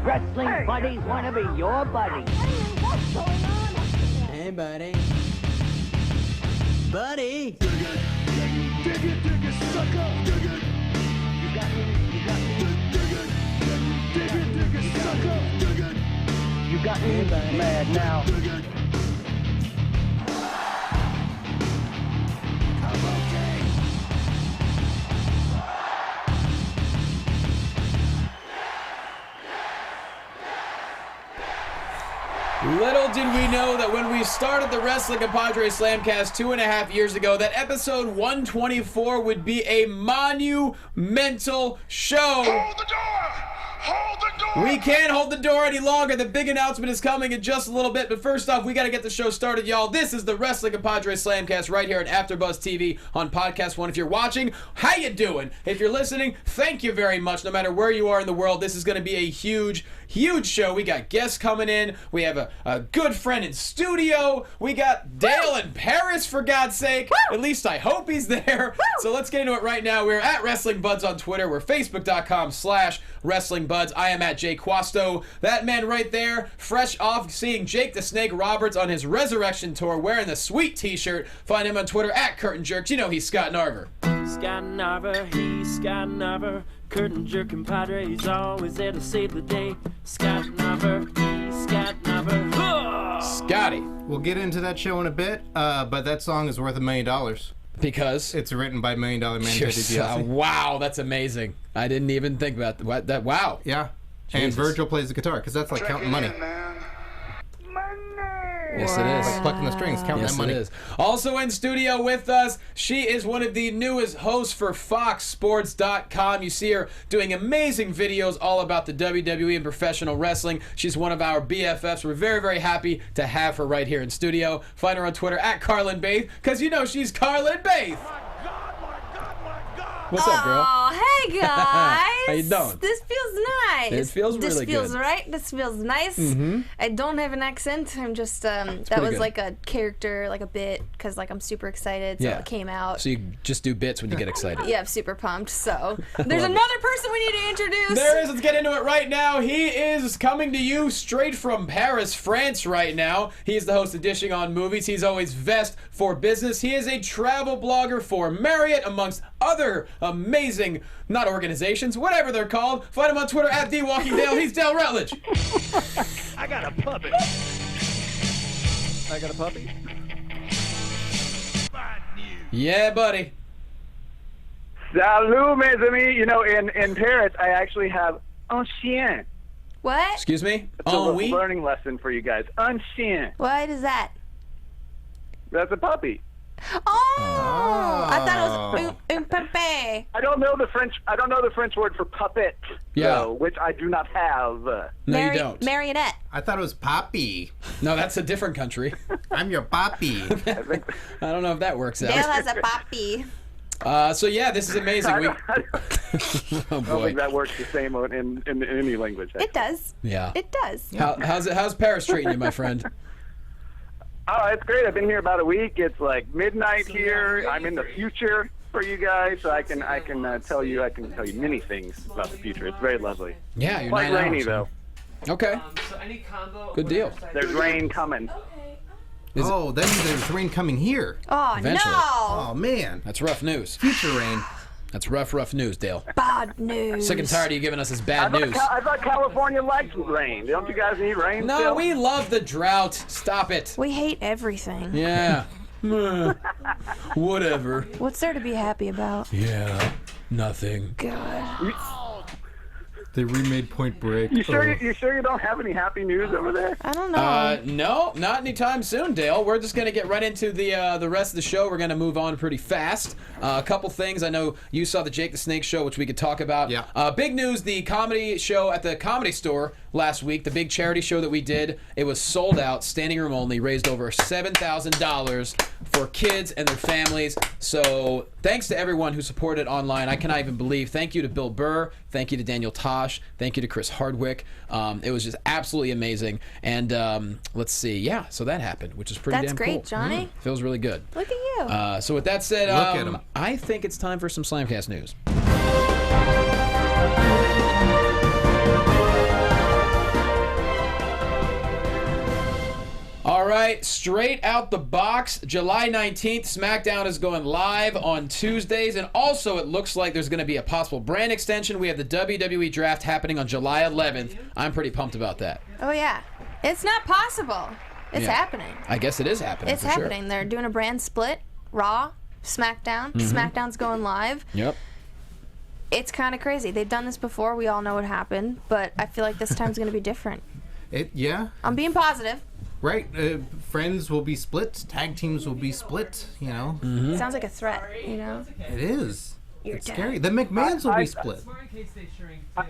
Wrestling buddies want to be your buddy. What's going on? Hey, buddy. Buddy. Dig it, sucker. Dig it. You got me, Dig it, sucker. Dig it. you got me mad now. Dig it. I'm okay. Little did we know that when we started the Wrestling Compadres Slamcast 2.5 years ago, that episode 124 would be a monumental show. Hold the door! Hold the door! We can't hold the door any longer. The big announcement is coming in just a little bit. But first off, we got to get the show started, y'all. This is the Wrestling Compadres Slamcast right here at AfterBuzz TV on Podcast One. If you're watching, how you doing? If you're listening, thank you very much. No matter where you are in the world, this is going to be a huge show. We got guests coming in. We have a good friend in studio. We got Dale in Paris, for God's sake. At least I hope he's there. So let's get into it right now. We're at Wrestling Buds on Twitter. We're Facebook.com/WrestlingBuds. I am at Jay Quasto. That man right there, fresh off seeing Jake the Snake Roberts on his Resurrection Tour, wearing the sweet t-shirt. Find him on Twitter at Curtain Jerks. You know he's Scott Narver. Scott Narver, he's Scott Narver. Curtain jerk compadre, he's always there to save the day. Scott Narver, he's Scott Narver. Scotty. We'll get into that show in a bit, but that song is worth $1 million. Because It's written by $1 Million Man Teddy DiBiase. wow, that's amazing. I didn't even think about that. Wow. Yeah. And Jesus. Virgil plays the guitar, because that's like counting money. Yes, it is. Like plucking the strings, counting Yes, that money. it is. Also in studio with us, she is one of the newest hosts for FoxSports.com. You see her doing amazing videos all about the WWE and professional wrestling. She's one of our BFFs. We're very, very happy to have her right here in studio. Find her on Twitter at Carlin Baith, because you know she's Carlin Baith. What's up, girl? Oh, hey guys. How you doing? This feels nice. It feels really This feels good. right. This feels nice. I don't have an accent. I'm just that pretty was good. like a character, like a bit, because like I'm super excited. So Yeah. it came out. So you just do bits when you get excited. Yeah, I'm super pumped. So there's another person we need to introduce. There is. Let's get into it right now. He is coming to you straight from Paris, France right now. He is the host of Dishing on Movies. He's always vest for business. He is a travel blogger for Marriott, amongst other amazing, not organizations, whatever they're called. Find him on Twitter at TheWalkingDale. He's Dale Rutledge. I got a puppet. I got a puppy. Yeah, buddy. Salut, mes amis. You know, in Paris, I actually have un chien. What? Excuse me? It's a Oui? learning lesson for you guys. Un chien. What is that? That's a puppy. Oh, I thought it was un pepe. I don't know the French word for puppet. Yeah. though, which I do not have. No, you don't. Marionette. I thought it was Poppy. No, that's a different country. I'm your Poppy. I don't know if that works Dale out. has a poppy. So yeah, this is amazing. I Oh don't boy. think that works the same in any language. It does. Yeah. It does. How's Paris treating you, my friend? Oh, it's great. I've been here about a week. It's like midnight here. I'm in the future for you guys, so I can tell you many things about the future. It's very lovely. Yeah, you're Quite 9 rainy hours. though. Okay. So any combo. Good deal. There's rain coming. Oh, that means there's rain coming here. Oh Eventually. no! Oh, man. That's rough news. Future rain. That's rough news, Dale. Bad news. Sick and tired of you giving us this bad news. I thought California likes rain. Don't you guys need rain? No, still? we love the drought. Stop it. We hate everything. Yeah. Whatever. What's there to be happy about? Yeah. Nothing. God. They remade Point Break. You sure you don't have any happy news over there? I don't know. No, not anytime soon, Dale. We're just gonna get right into the rest of the show. We're gonna move on pretty fast. A couple things. I know you saw the Jake the Snake show, which we could talk about. Yeah. Big news: the comedy show at the Comedy Store last week, the big charity show that we did. It was sold out, standing room only. Raised over $7,000 for kids and their families. So thanks to everyone who supported online. I cannot even believe. Thank you to Bill Burr. Thank you to Daniel Tosh. Thank you to Chris Hardwick. It was just absolutely amazing. And let's see. Yeah, so that happened, which is pretty That's damn great, cool. Johnny. Feels really good. Look at you. So with that said, Look at 'em. I think it's time for some Slamcast news. All right, straight out the box, July 19th, SmackDown is going live on Tuesdays, and also it looks like there's going to be a possible brand extension. We have the WWE Draft happening on July 11th. I'm pretty pumped about that. Oh, yeah. It's not possible. It's happening. I guess it is happening. It's happening. Sure. They're doing a brand split. Raw, SmackDown. SmackDown's going live. Yep. It's kind of crazy. They've done this before. We all know what happened, but I feel like this time's going to be different. I'm being positive. Right. Friends will be split. Tag teams will be split, you know. Sounds like a threat, you know. It is. It's dead. scary. The McMahons will be split.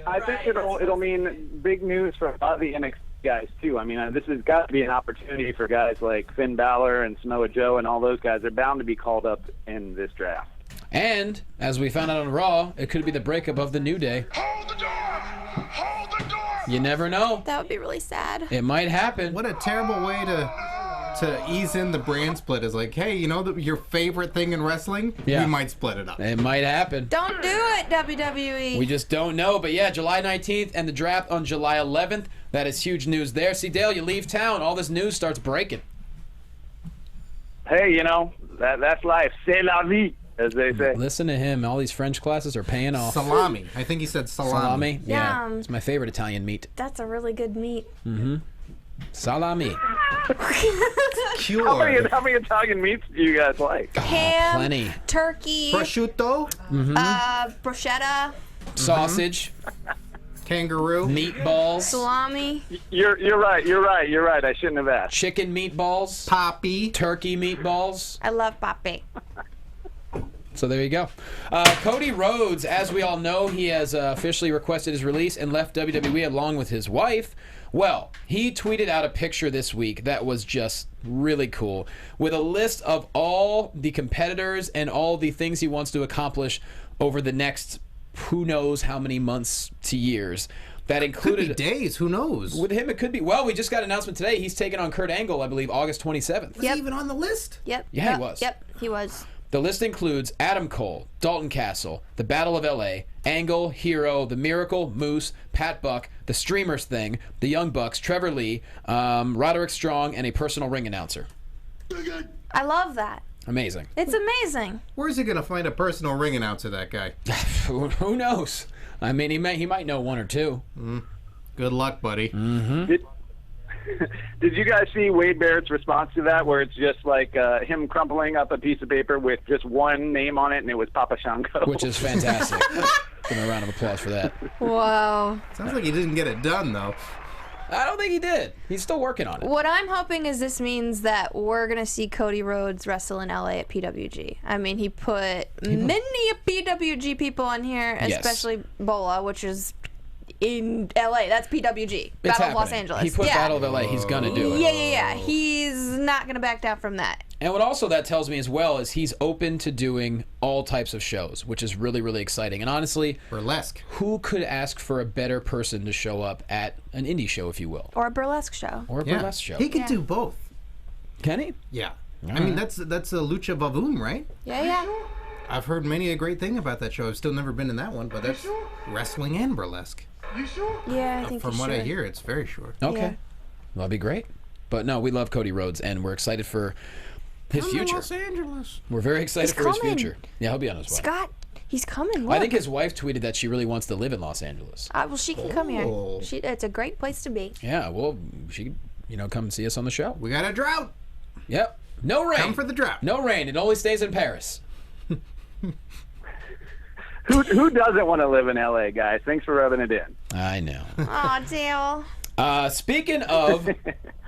I think it'll mean big news for a lot of the NXT guys, too. I mean, this has got to be an opportunity for guys like Finn Balor and Samoa Joe and all those guys. They're bound to be called up in this draft. And, as we found out on Raw, it could be the breakup of the New Day. Hold the door! Hold the door! You never know. That would be really sad. It might happen. What a terrible way to ease in the brand split is like, hey, you know your favorite thing in wrestling? Yeah. We might split it up. It might happen. Don't do it, WWE. We just don't know. But yeah, July 19th and the draft on July 11th. That is huge news there. See, Dale, you leave town, all this news starts breaking. Hey, you know, that's life. C'est la vie, as they say. Listen to him. All these French classes are paying off. Salami. I think he said salami. Salami? Yeah. Yum. It's my favorite Italian meat. That's a really good meat. Salami. Cure. How many Italian meats do you guys like? Ham, Plenty. turkey, Prosciutto. bruschetta, Sausage. Kangaroo. Meatballs. salami. You're right. I shouldn't have asked. Chicken meatballs. Poppy. Turkey meatballs. I love pape. So there you go. Cody Rhodes, as we all know, he has officially requested his release and left WWE along with his wife. Well, he tweeted out a picture this week that was just really cool with a list of all the competitors and all the things he wants to accomplish over the next who knows how many months to years. That included Could be days. Who knows? with him. It could be. Well, we just got an announcement today. He's taking on Kurt Angle, I believe, August 27th. Was he even on the list? Yep. Yeah, he was. Yep, he was. The list includes Adam Cole, Dalton Castle, the Battle of LA, Angle, Hero, The Miracle, Moose, Pat Buck, the Streamers Thing, the Young Bucks, Trevor Lee, Roderick Strong, and a personal ring announcer. I love that. Amazing. It's amazing. Where's he going to find a personal ring announcer, that guy? Who knows? I mean, he might know one or two. Good luck, buddy. Did you guys see Wade Barrett's response to that, where it's just like him crumpling up a piece of paper with just one name on it, and it was Papa Shango? Which is fantastic. Give him a round of applause for that. Wow. Sounds like he didn't get it done, though. I don't think he did. He's still working on it. What I'm hoping is this means that we're going to see Cody Rhodes wrestle in LA at PWG. I mean, he put many PWG people on here, Yes. especially Bola, which is in LA. That's PWG. It's Battle of Los happening. Angeles. He put Battle of LA. He's going to do it. Yeah. He's not going to back down from that. And what also that tells me as well is he's open to doing all types of shows, which is really, really exciting. And honestly, Burlesque. who could ask for a better person to show up at an indie show, if you will? Or a burlesque show. Or a burlesque show. He could do both. Can he? Yeah. I mean, that's a Lucha Vavoom, right? Yeah. I've heard many a great thing about that show. I've still never been in that one, but that's wrestling and burlesque. You sure? Yeah, I think From you what I should. hear, it's very short. Okay. Yeah. Well, that'd be great. But no, we love Cody Rhodes, and we're excited for his future. Los Angeles. We're very excited He's for his coming. future. Yeah, he'll be on his way. Scott, he's coming. I Look. think his wife tweeted that she really wants to live in Los Angeles. Well, she can come here. Oh. It's a great place to be. Yeah, well, she could, come and see us on the show. We got a drought. Yep. No rain. Come for the drought. No rain. It only stays in Paris. Who doesn't want to live in LA, guys? Thanks for rubbing it in. I know. Aw, Dale. Speaking of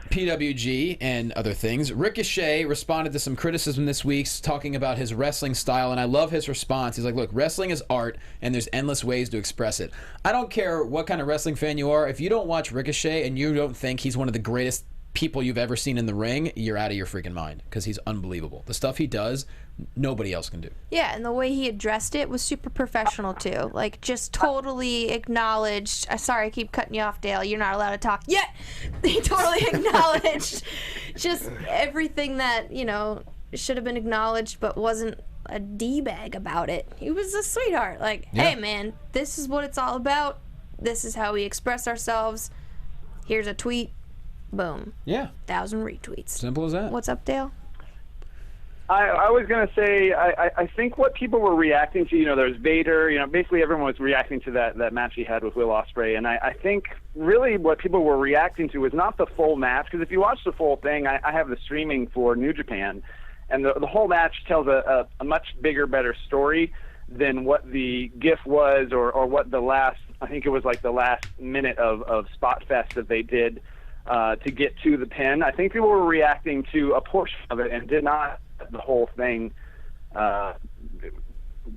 PWG and other things, Ricochet responded to some criticism this week talking about his wrestling style, and I love his response. He's like, look, wrestling is art, and there's endless ways to express it. I don't care what kind of wrestling fan you are. If you don't watch Ricochet and you don't think he's one of the greatest people you've ever seen in the ring, you're out of your freaking mind, because he's unbelievable. The stuff he does, nobody else can do. Yeah, and the way he addressed it was super professional, too. Like, just totally acknowledged. Sorry, I keep cutting you off, Dale. You're not allowed to talk yet. He totally acknowledged just everything that, should have been acknowledged but wasn't a D-bag about it. He was a sweetheart. Like, hey, man, this is what it's all about. This is how we express ourselves. Here's a tweet. Boom. Yeah. 1,000 retweets. Simple as that. What's up, Dale? I was going to say, I think what people were reacting to, there's Vader, basically everyone was reacting to that match he had with Will Ospreay. And I think really what people were reacting to was not the full match, because if you watch the full thing, I have the streaming for New Japan, and the whole match tells a much bigger, better story than what the GIF was or what the last, I think it was like the last minute of Spot Fest that they did to get to the pin. I think people were reacting to a portion of it and did not the whole thing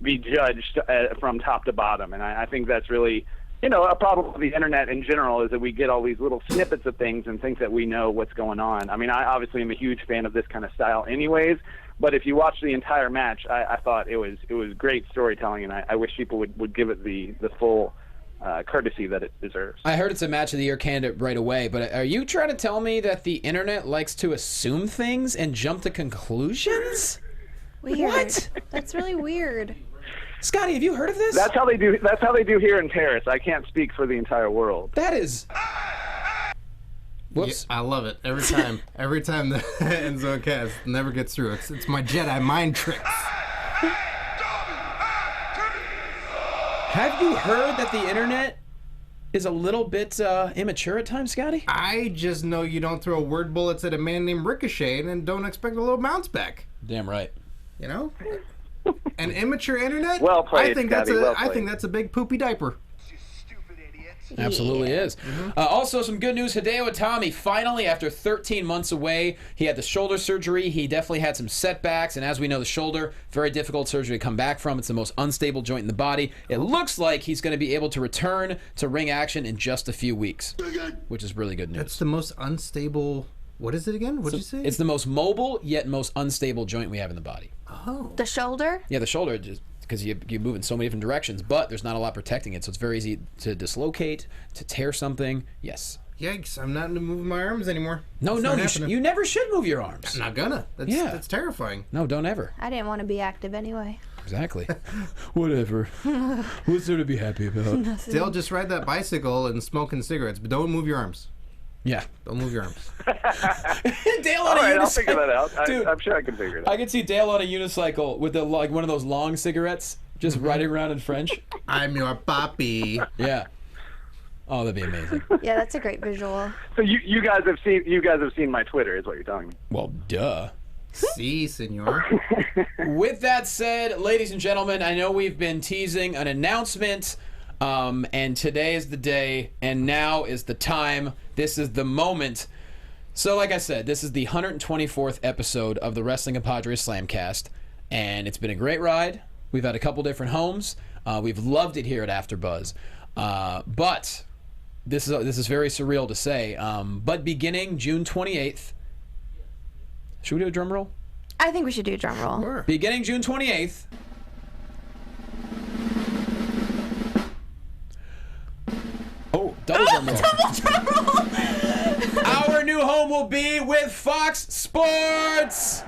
be judged from top to bottom. And I think that's really, a problem with the internet in general is that we get all these little snippets of things and think that we know what's going on. I mean, I obviously am a huge fan of this kind of style anyways, but if you watch the entire match, I thought it was great storytelling, and I wish people would give it the full courtesy that it deserves. I heard it's a match of the year candidate right away, but are you trying to tell me that the internet likes to assume things and jump to conclusions? Weird. What? That's really weird. Scotty, have you heard of this? That's how they do. That's how they do here in Paris. I can't speak for the entire world. That is. Whoops. Yeah, I love it every time. Every time the Endzone cast never gets through. It's my Jedi mind tricks. Have you heard that the internet is a little bit immature at times, Scotty? I just know you don't throw word bullets at a man named Ricochet and don't expect a little bounce back. Damn right. An immature internet? Well played, I think Scotty, that's well I think played. that's a big poopy diaper. Absolutely is. Also, some good news. Hideo Itami, finally, after 13 months away, he had the shoulder surgery. He definitely had some setbacks, and as we know, the shoulder, very difficult surgery to come back from. It's the most unstable joint in the body. It looks like he's going to be able to return to ring action in just a few weeks, which is really good news. That's the most unstable... What is it again? What did you say? It's the most mobile, yet most unstable joint we have in the body. Oh. The shoulder? Yeah, the shoulder, just because you move in so many different directions, but there's not a lot protecting it, so it's very easy to dislocate, to tear something. Yes. Yikes, I'm not moving my arms anymore. No, you never should move your arms. I'm not gonna. That's terrifying. No, don't ever. I didn't want to be active anyway. Exactly. Whatever. What's there to be happy about? Dale, just ride that bicycle and smoking cigarettes, but don't move your arms. Yeah. Don't move your arms. Dale All on a right, unicycle. I'll figure that out. Dude, I'm sure I can figure it out. I could see Dale on a unicycle with one of those long cigarettes, just riding around in French. I'm your papi. Yeah. Oh, that'd be amazing. Yeah, that's a great visual. So you guys have seen my Twitter, is what you're telling me. Well, duh. Si, senor. With that said, ladies and gentlemen, I know we've been teasing an announcement, and today is the day, and now is the time. This is the moment. So, like I said, this is the 124th episode of the Wrestling Compadres Slamcast, and it's been a great ride. We've had a couple different homes. We've loved it here at AfterBuzz, but this is very surreal to say. But beginning June 28th, should we do a drum roll? I think we should do a drum roll. Sure. Beginning June 28th. Oh, double drum roll. Double drum roll! Our new home will be with Fox Sports.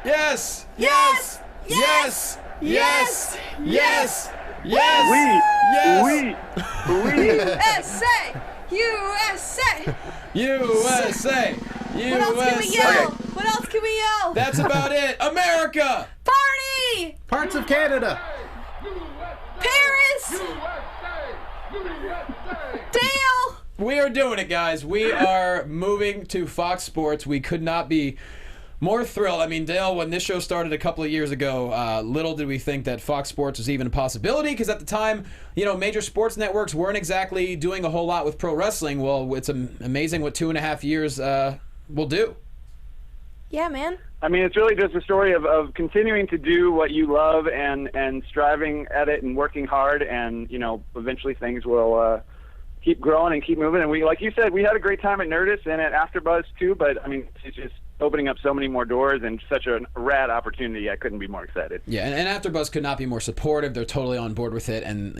Yes. Yes! Yes. Yes! Yes. Yes. We USA! USA! USA. What else can we yell? What else can we yell? That's about it. America. Party! Parts of Canada. Paris! Dale! We are doing it, guys. We are moving to Fox Sports. We could not be more thrilled. I mean, Dale, when this show started a couple of years ago, little did we think that Fox Sports was even a possibility, because at the time, major sports networks weren't exactly doing a whole lot with pro wrestling. Well, it's amazing what 2.5 years will do. Yeah, man. I mean, it's really just a story of continuing to do what you love and striving at it and working hard, and eventually things will keep growing and keep moving. And we, like you said, we had a great time at Nerdist and at AfterBuzz too. But I mean, it's just opening up so many more doors and such a rad opportunity. I couldn't be more excited. Yeah, and AfterBuzz could not be more supportive. They're totally on board with it, and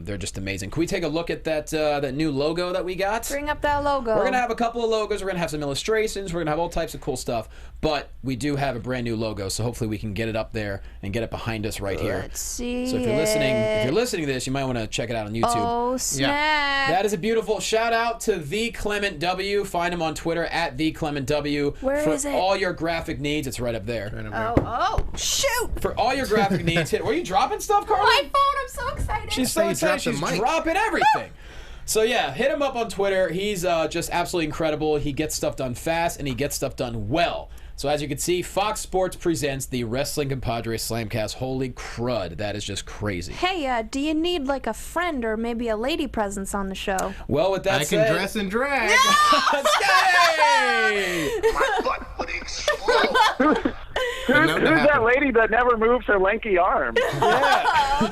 they're just amazing. Can we take a look at that new logo that we got? Bring up that logo. We're gonna have a couple of logos. We're gonna have some illustrations. We're gonna have all types of cool stuff. But we do have a brand new logo, so hopefully we can get it up there and get it behind us right here. Let's see. So if you're listening to this, you might want to check it out on YouTube. Oh snap! That is a beautiful shout out to the Clement W. Find him on Twitter at the Clement W. Where for is it? all your graphic needs. It's right up there. Oh shoot! For all your graphic needs, were you dropping stuff, Carly? My phone. I'm so excited. She's so you excited. dropped the She's mic. dropping everything. So yeah, hit him up on Twitter. He's just absolutely incredible. He gets stuff done fast and he gets stuff done well. So as you can see, Fox Sports presents the Wrestling Compadres Slamcast. Holy crud, that is just crazy. Hey, do you need like a friend or maybe a lady presence on the show? Well, with that I said, can dress and drag. Yay! My butt would explode. But no, Who's that lady that never moves her lanky arm? Yeah.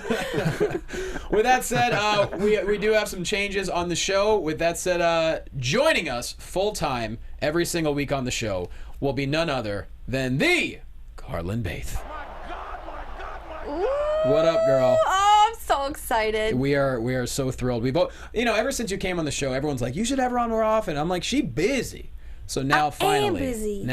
With that said, we do have some changes on the show. With that said, joining us full time every single week on the show will be none other than the Carlin Baith. What up, girl? Oh, I'm so excited. We are so thrilled. We both, ever since you came on the show, everyone's like, you should have her on more often. I'm like, she busy. So now I finally, am busy.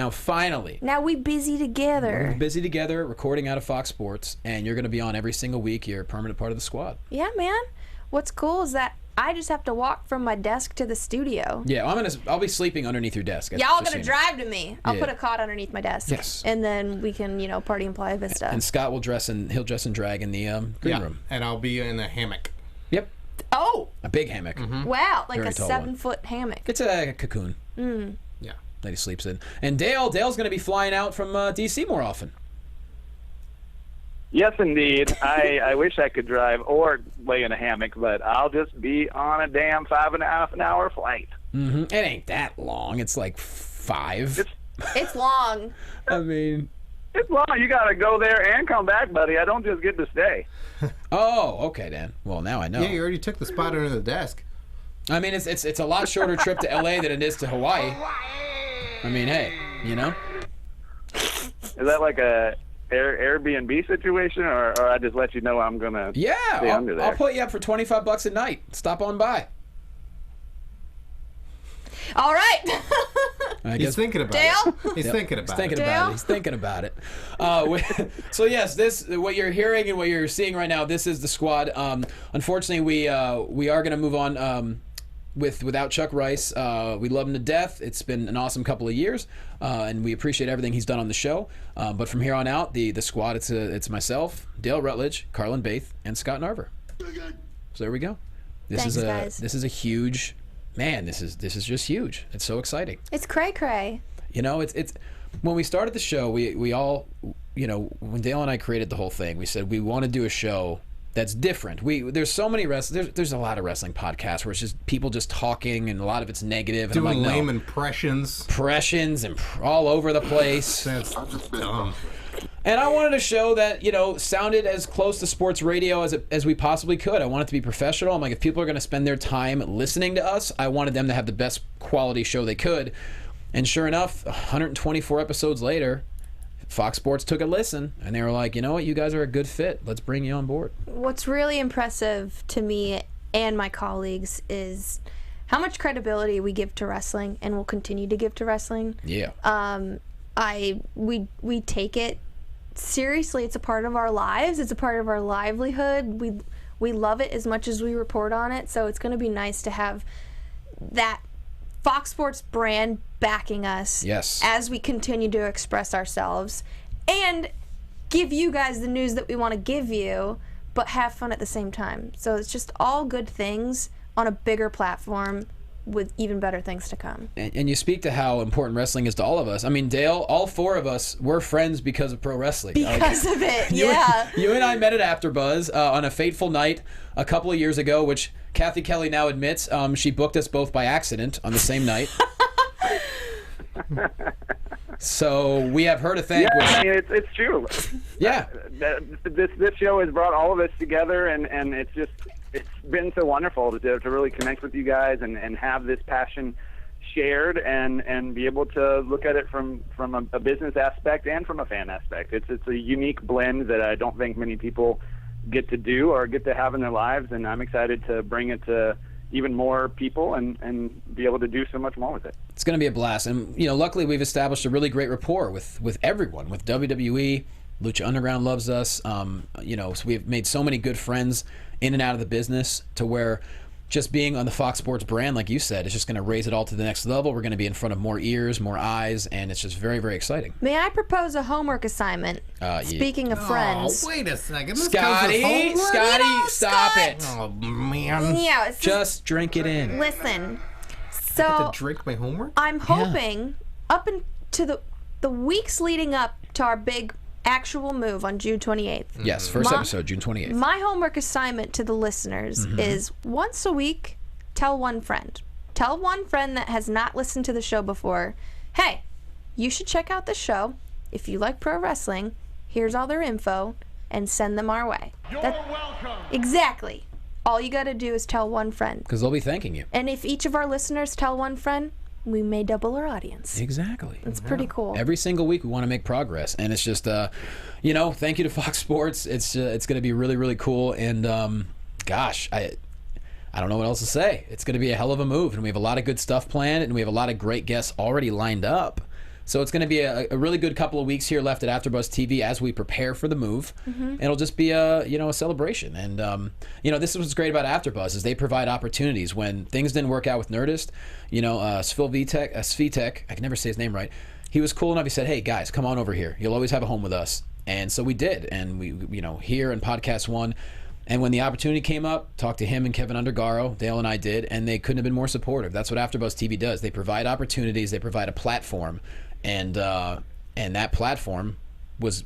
Now we busy together. we're busy together, recording out of Fox Sports, and you're going to be on every single week. You're a permanent part of the squad. Yeah, man. What's cool is that I just have to walk from my desk to the studio. Yeah, I'll be sleeping underneath your desk. Y'all Just gonna so you know. drive to me. I'll Yeah. put a cot underneath my desk. Yes. And then we can, party in Playa Vista. And Scott will dress in drag in the green room. And I'll be in a hammock. Yep, oh, a big hammock. wow. Like Very a tall 7-foot hammock. It's a cocoon Yeah. that he sleeps in. And Dale's going to be flying out from DC more often. Yes, indeed. I wish I could drive or lay in a hammock, but I'll just be on a damn 5.5 hour flight. Mm-hmm. It ain't that long. It's like 5. It's long. I mean, It's long. You got to go there and come back, buddy. I don't just get to stay. oh, okay, Dan. Well, now I know. Yeah, you already took the spot under the desk. I mean, it's a lot shorter trip to LA than it is to Hawaii. I mean, hey, Is that like a Airbnb situation, or I just let you know I'm going to stay under there? I'll put you up for $25 a night. Stop on by. All right. I He's guess thinking about Dale? it. He's thinking about thinking it. about Dale? it. He's thinking about it. So yes, what you're hearing and what you're seeing right now, this is the squad. Unfortunately, we are going to move on without Chuck Rice. We love him to death. It's been an awesome couple of years, and we appreciate everything he's done on the show. But from here on out, the squad, it's myself, Dale Rutledge, Carlin Baith, and Scott Narver. So there we go. Thanks, guys. This is a huge. Man, this is just huge. It's so exciting. It's cray-cray. It's when we started the show, we all, when Dale and I created the whole thing, we said we want to do a show that's different. There's so many there's a lot of wrestling podcasts where it's just people just talking and a lot of it's negative. And Doing I'm like, lame no. impressions. and all over the place. That's dumb. And I wanted a show that, sounded as close to sports radio as we possibly could. I wanted it to be professional. I'm like, if people are going to spend their time listening to us, I wanted them to have the best quality show they could. And sure enough, 124 episodes later, Fox Sports took a listen, and they were like, you know what, you guys are a good fit. Let's bring you on board. What's really impressive to me and my colleagues is how much credibility we give to wrestling and will continue to give to wrestling. Yeah. We take it seriously. It's a part of our lives. It's a part of our livelihood. We love it as much as we report on it. So it's going to be nice to have that Fox Sports brand backing us. Yes. As we continue to express ourselves and give you guys the news that we want to give you, but have fun at the same time. So it's just all good things on a bigger platform with even better things to come. And you speak to how important wrestling is to all of us. I mean, Dale, all 4 of us, we're friends because of pro wrestling. Because of it, You yeah. You and I met at AfterBuzz on a fateful night a couple of years ago, which Cathy Kelley now admits she booked us both by accident on the same night. So we have her to thank. Yeah, I mean, it's true. Yeah. This show has brought all of us together, and it's been so wonderful to really connect with you guys and have this passion shared and be able to look at it from a business aspect and from a fan aspect. It's a unique blend that I don't think many people get to do or get to have in their lives, and I'm excited to bring it to even more people and be able to do so much more with it. It's going to be a blast. And, luckily we've established a really great rapport with everyone, with WWE. Lucha Underground loves us. So we've made so many good friends in and out of the business to where just being on the Fox Sports brand, like you said, is just going to raise it all to the next level. We're going to be in front of more ears, more eyes, and it's just very, very exciting. May I propose a homework assignment? Speaking of friends. Oh, wait a second. This Scotty, stop it. Oh, man. Yeah, Just drink it in. listen. I have So to drink my homework? I'm hoping up into the weeks leading up to our big actual move on June 28th. Yes, first episode, June 28th. My homework assignment to the listeners is once a week, tell one friend. Tell one friend that has not listened to the show before, hey, you should check out the show. If you like pro wrestling, here's all their info, and send them our way. You're welcome. Exactly. All you got to do is tell one friend. Because they'll be thanking you. And if each of our listeners tell one friend, we may double our audience. Exactly. It's pretty cool. Every single week we want to make progress, and it's just thank you to Fox Sports. It's going to be really, really cool, and gosh, I don't know what else to say. It's going to be a hell of a move, and we have a lot of good stuff planned, and we have a lot of great guests already lined up. So it's going to be a really good couple of weeks here left at AfterBuzz TV as we prepare for the move. It'll just be a celebration, and this is what's great about AfterBuzz is they provide opportunities when things didn't work out with Nerdist. Svitek, I can never say his name right. He was cool enough. He said, "Hey guys, come on over here. You'll always have a home with us." And so we did, and we here in Podcast One. And when the opportunity came up, talked to him and Kevin Undergaro, Dale and I did, and they couldn't have been more supportive. That's what AfterBuzz TV does. They provide opportunities. They provide a platform. And that platform was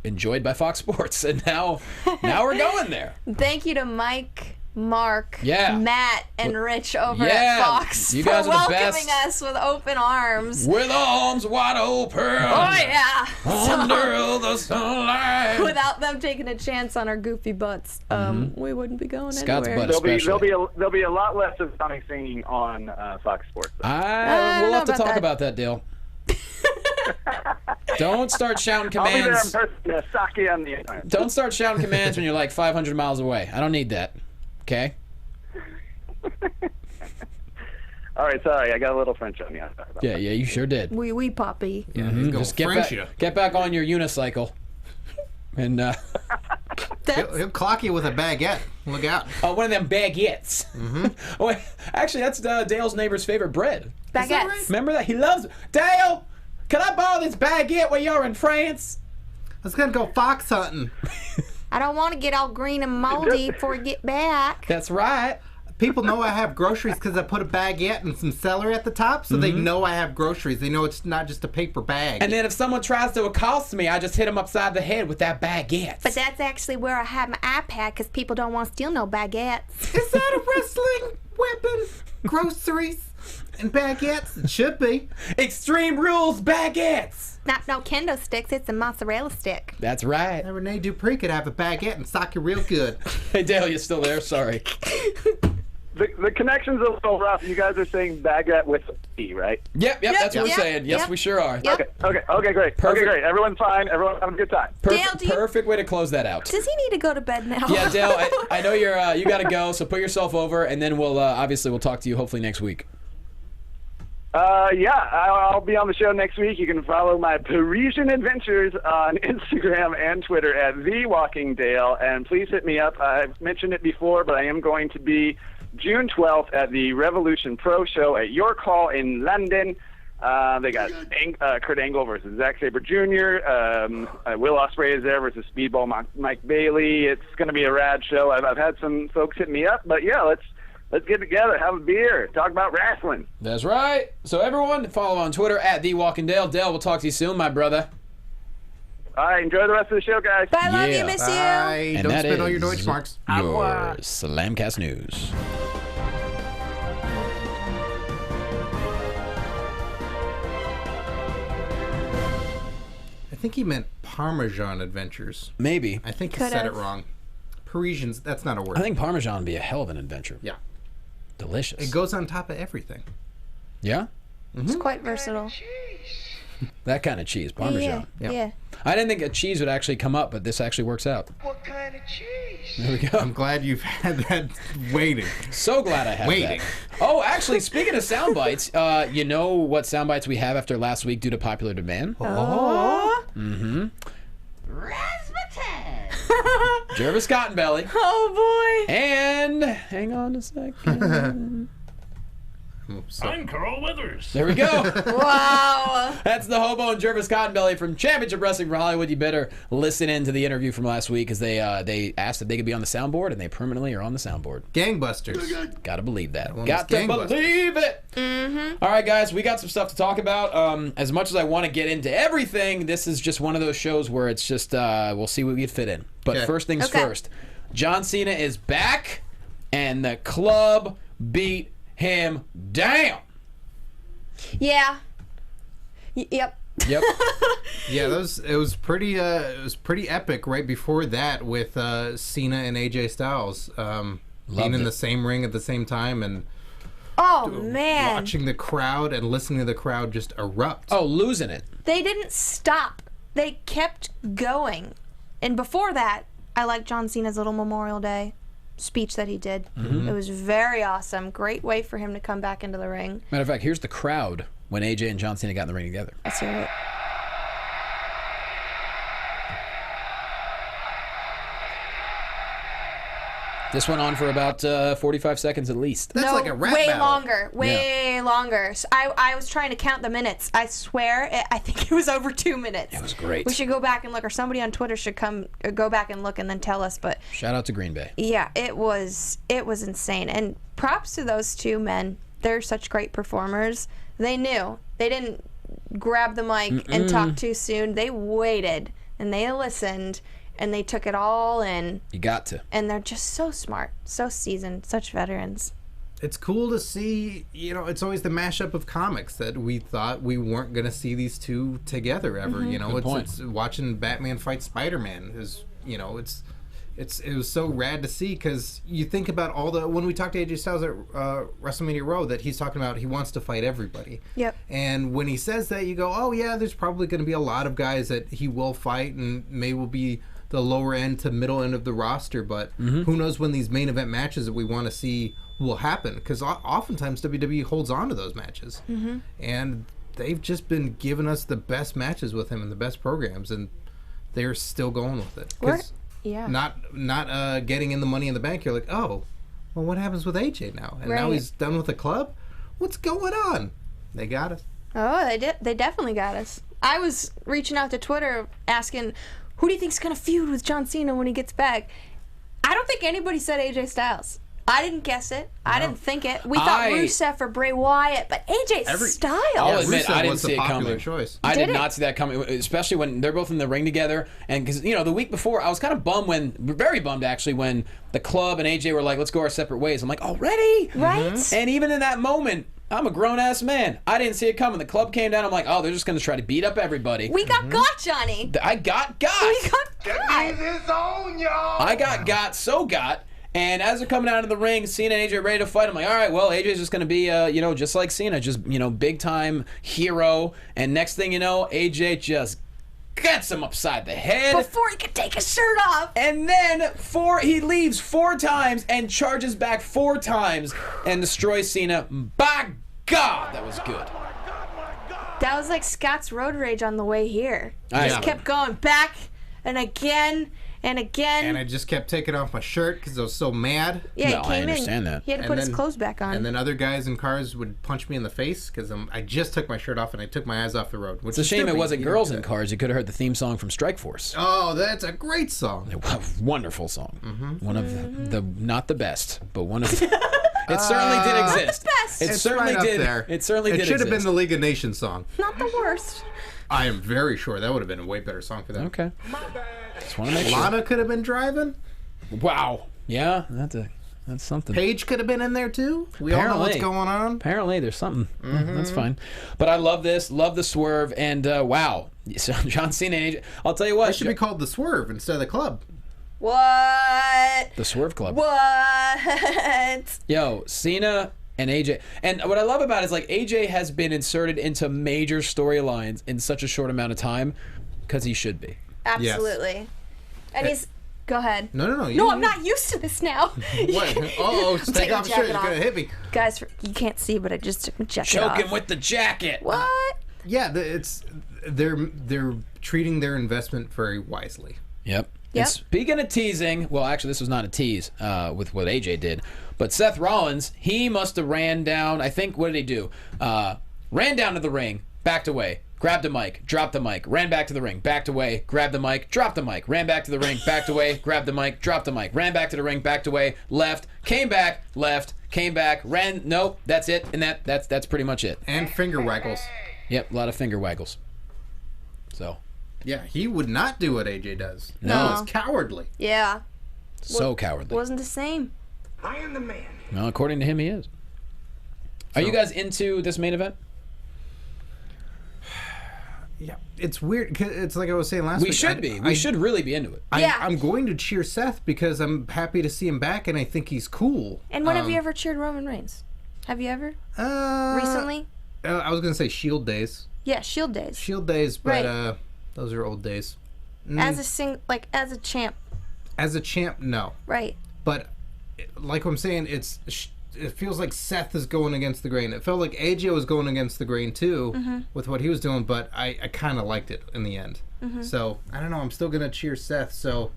enjoyed by Fox Sports, and now we're going there. Thank you to Mike, Mark, Yeah. Matt, and Rich over Yeah. at Fox You for guys are the welcoming best. us with open arms. With arms wide open. Oh yeah! Under the sunlight. Without them taking a chance on our goofy butts, we wouldn't be going Scott's anywhere. butt There'll especially. be a lot less of Sonic singing on Fox Sports. I don't We'll know have to about talk that. about that, Dale. Don't start shouting I'll be there in commands. person to sock you on the internet. Don't start shouting commands when you're like 500 miles away. I don't need that. Okay? All right, sorry, I got a little French on you. Yeah, you sure did. Wee poppy. Yeah, he's going Just get French back, you. get back on your unicycle. And He'll clock you with a baguette. Look out. one of them baguettes. Oh, wait, actually, that's Dale's neighbor's favorite bread. Baguettes. Remember that? He loves Dale, can I borrow this baguette while you're in France? I was going to go fox hunting. I don't want to get all green and moldy before we get back. That's right. People know I have groceries because I put a baguette and some celery at the top, so they know I have groceries. They know it's not just a paper bag. And then if someone tries to accost me, I just hit them upside the head with that baguette. But that's actually where I have my iPad because people don't want to steal no baguettes. Is that a wrestling weapon? Groceries and baguettes? It should be. Extreme Rules baguettes. Not no kendo sticks, it's a mozzarella stick. That's right. Now, Renee Dupree could have a baguette and sock you real good. Hey, Dale, you still there? Sorry. The connection's a little rough. You guys are saying baguette with a P, right? Yep, that's what we're Yep, saying. Yes, yep. we sure are. Yep. Okay, great. Perfect. Okay, great. Everyone's fine. Everyone's having a good time. Dale, do you- Perfect way to close that out. Does he need to go to bed now? Yeah, Dale, I know you got to go, so put yourself over, and then we'll talk to you hopefully next week. Yeah, I'll be on the show next week. You can follow my Parisian adventures on Instagram and Twitter at TheWalkingDale, and please hit me up. I've mentioned it before, but I am going to be June 12th at the Revolution Pro Show at York Hall in London. They got Kurt Angle versus Zack Sabre Jr. Will Ospreay is there versus Speedball Mike Bailey. It's going to be a rad show. I've had some folks hit me up, but yeah, let's get together, have a beer, talk about wrestling. That's right. So everyone, follow on Twitter at TheWalkingDale. Dale, we'll talk to you soon, my brother. All right, enjoy the rest of the show, guys. Bye, love Yeah. you, miss you. Bye. And Don't that spit all your is Deutschmarks. Your Slamcast News. I think he meant Parmesan Adventures. Maybe. I think he Could've. said it wrong. Parisians, that's not a word. I think Parmesan would be a hell of an adventure. Yeah. Delicious. It goes on top of everything. Yeah? It's quite versatile. That kind of cheese, Parmesan. Yeah. I didn't think a cheese would actually come up, but this actually works out. What kind of cheese? There we go. I'm glad you've had that waiting. So glad I have Waiting. that. Oh, actually, speaking of sound bites, you know what sound bites we have after last week due to popular demand? Oh. Jervis Cottonbelly. Oh boy. And hang on a second. I'm Carl Weathers. There we go. Wow. That's the hobo and Jervis Cottonbelly from Championship Wrestling for Hollywood. You better listen in to the interview from last week because they asked if they could be on the soundboard, and they permanently are on the soundboard. Gangbusters. Gotta believe that. One Got was to gangbusters. believe it. All right, guys, we got some stuff to talk about. As much as I want to get into everything, this is just one of those shows where it's just we'll see what we can fit in. But Okay. first things Okay. first, John Cena is back, and the club beat him down. Yeah. Yep. Yep. Yeah, it was pretty epic right before that with Cena and AJ Styles being in it. the same ring at the same time and Oh man. watching the crowd and listening to the crowd just erupt. Oh, losing it. They didn't stop. They kept going. And before that, I liked John Cena's little Memorial Day speech that he did. It was very awesome. Great way for him to come back into the ring. Matter of fact, here's the crowd when AJ and John Cena got in the ring together. Let's hear it. This went on for about 45 seconds at least. That's like a rap way battle. longer. Way longer. So I was trying to count the minutes. I swear, I think it was over 2 minutes. It was great. We should go back and look, or somebody on Twitter should go back and look and then tell us. But Shout out to Green Bay. yeah, it was insane. And props to those two men. They're such great performers. They knew. They didn't grab the mic and talk too soon. They waited and they listened and they took it all in. You got to. And they're just so smart, so seasoned, such veterans. It's cool to see, it's always the mashup of comics that we thought we weren't going to see these two together ever, Good point. It's watching Batman fight Spider-Man is, it was so rad to see because you think about when we talked to AJ Styles at WrestleMania Row that he's talking about he wants to fight everybody. Yep. And when he says that, you go, oh yeah, there's probably going to be a lot of guys that he will fight and may will be the lower end to middle end of the roster, but who knows when these main event matches that we want to see will happen because oftentimes WWE holds on to those matches. And they've just been giving us the best matches with him and the best programs, and they're still going with it. 'Cause Yeah. not getting in the Money in the Bank, you're like, oh, well, what happens with AJ now? And now Right. he's done with the club? What's going on? They got us. Oh, they did. They definitely got us. I was reaching out to Twitter asking, who do you think's gonna feud with John Cena when he gets back? I don't think anybody said AJ Styles. I didn't guess it. I didn't think it. We thought Rusev or Bray Wyatt, but AJ Styles. I'll admit, Rusev I didn't was the see it popular coming. choice. I Did did it? not see that coming, especially when they're both in the ring together. And because the week before, I was kind of bummed very bummed actually, when the club and AJ were like, "Let's go our separate ways." I'm like, "Already?" Right? And even in that moment, I'm a grown ass man. I didn't see it coming. The club came down. I'm like, "Oh, they're just going to try to beat up everybody." We got Johnny. I got got. We got His own, y'all. I got so got. And as they're coming out of the ring, Cena and AJ are ready to fight. I'm like, all right, well, AJ's just going to be, just like Cena, just, big time hero. And next thing you know, AJ just gets him upside the head. Before he could take his shirt off. And then he leaves 4 times and charges back 4 times and destroys Cena. By God, that was good. That was like Scott's road rage on the way here. He I just know. kept going back and again and again. And I just kept taking off my shirt because I was so mad. yeah, No, he I came understand in. that. He had to And put his then- clothes back on. And then other guys in cars would punch me in the face because I just took my shirt off and I took my eyes off the road. Which It's a shame it wasn't girls in cars. You could have heard the theme song from Strikeforce. Oh, that's a great song. Wonderful song. One of the not the best, but one of it certainly did exist. best. It It's certainly right up did. there. It certainly It did. should have been exist. the League of Nations song. Not the worst. I am very sure that would have been a way better song for them. Okay. Just want to make sure. Lana could have been driving. Wow. Yeah, that's something. Paige could have been in there too. We all know what's Apparently. going on. Apparently, there's something. That's fine. But I love this. Love the swerve. And wow. So John Cena and AJ. I'll tell you what. It should be called the Swerve instead of the Club. What? the Swerve Club. What? Yo, Cena And AJ, and what I love about it is like AJ has been inserted into major storylines in such a short amount of time because he should be. Absolutely. And he's. Go ahead. No. No, I'm not used to this now. What? Oh, take off your shirt. You're going to hit me. Guys, you can't see, but I just took my jacket off. Choke him with the jacket. What? Yeah, they're treating their investment very wisely. Yep. And speaking of teasing, well, actually, this was not a tease with what AJ did, but Seth Rollins, he must have ran down, I think, what did he do? Ran down to the ring, backed away, grabbed a mic, dropped the mic, ran back to the ring, backed away, grabbed the mic, dropped the mic, ran back to the ring, backed away, grabbed the mic, dropped the mic, ran back to the ring, backed away, left, came back, left, came back, ran, nope, that's it, and that's pretty much it. And finger waggles. Yep, a lot of finger waggles. So. Yeah, he would not do what AJ does. No. It's cowardly. Yeah. So cowardly. Wasn't the same. I am the man. No, according to him, he is. Are you guys into this main event? Yeah, it's weird. 'Cause it's like I was saying last week. We should be. We should really be into it. I'm going to cheer Seth because I'm happy to see him back, and I think he's cool. And when have you ever cheered Roman Reigns? Have you ever? Recently? I was going to say Shield days. Yeah, Shield days. Shield days, but Right. those are old days. As a champ. As a champ, no. Right. But like I'm saying, it feels like Seth is going against the grain. It felt like AJ was going against the grain too with what he was doing, but I kind of liked it in the end. So I don't know. I'm still gonna cheer Seth. So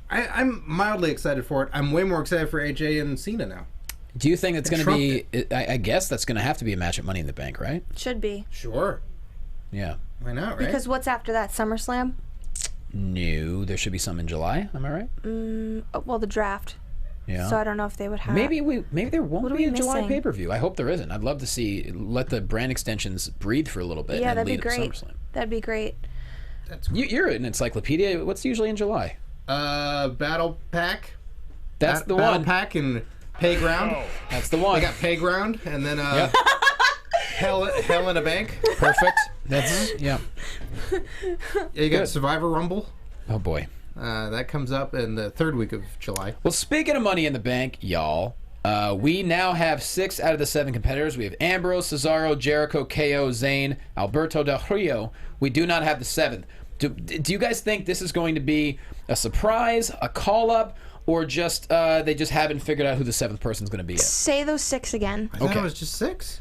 I'm mildly excited for it. I'm way more excited for AJ and Cena now. Do you think it's going to be? I guess that's going to have to be a match at Money in the Bank, right? Should be. Sure. Yeah. Why not? Right? Because what's after that? SummerSlam? No, there should be some in July. Am I right? Well, the draft. Yeah. So I don't know if they would have. Maybe there won't What are be we a July missing? pay-per-view. I hope there isn't. I'd love to let the brand extensions breathe for a little bit. Yeah, and that'd be lead up to great. SummerSlam. That'd be great. You're an encyclopedia. What's usually in July? Battle Pack. That's the Battle one. Pack and Payground. That's the one. I got Payground, and then Yep. Hell in a Bank. Perfect. That's yeah. Yeah, you got Good. Survivor Rumble. Oh boy. That comes up in the third week of July. Well, speaking of Money in the Bank, y'all, we now have 6 out of the 7 competitors. We have Ambrose, Cesaro, Jericho, KO, Zayn, Alberto Del Rio. We do not have the 7th. Do you guys think this is going to be a surprise, a call-up, or just they just haven't figured out who the 7th person is going to be yet? Say those 6 again. I thought Okay. it was just 6.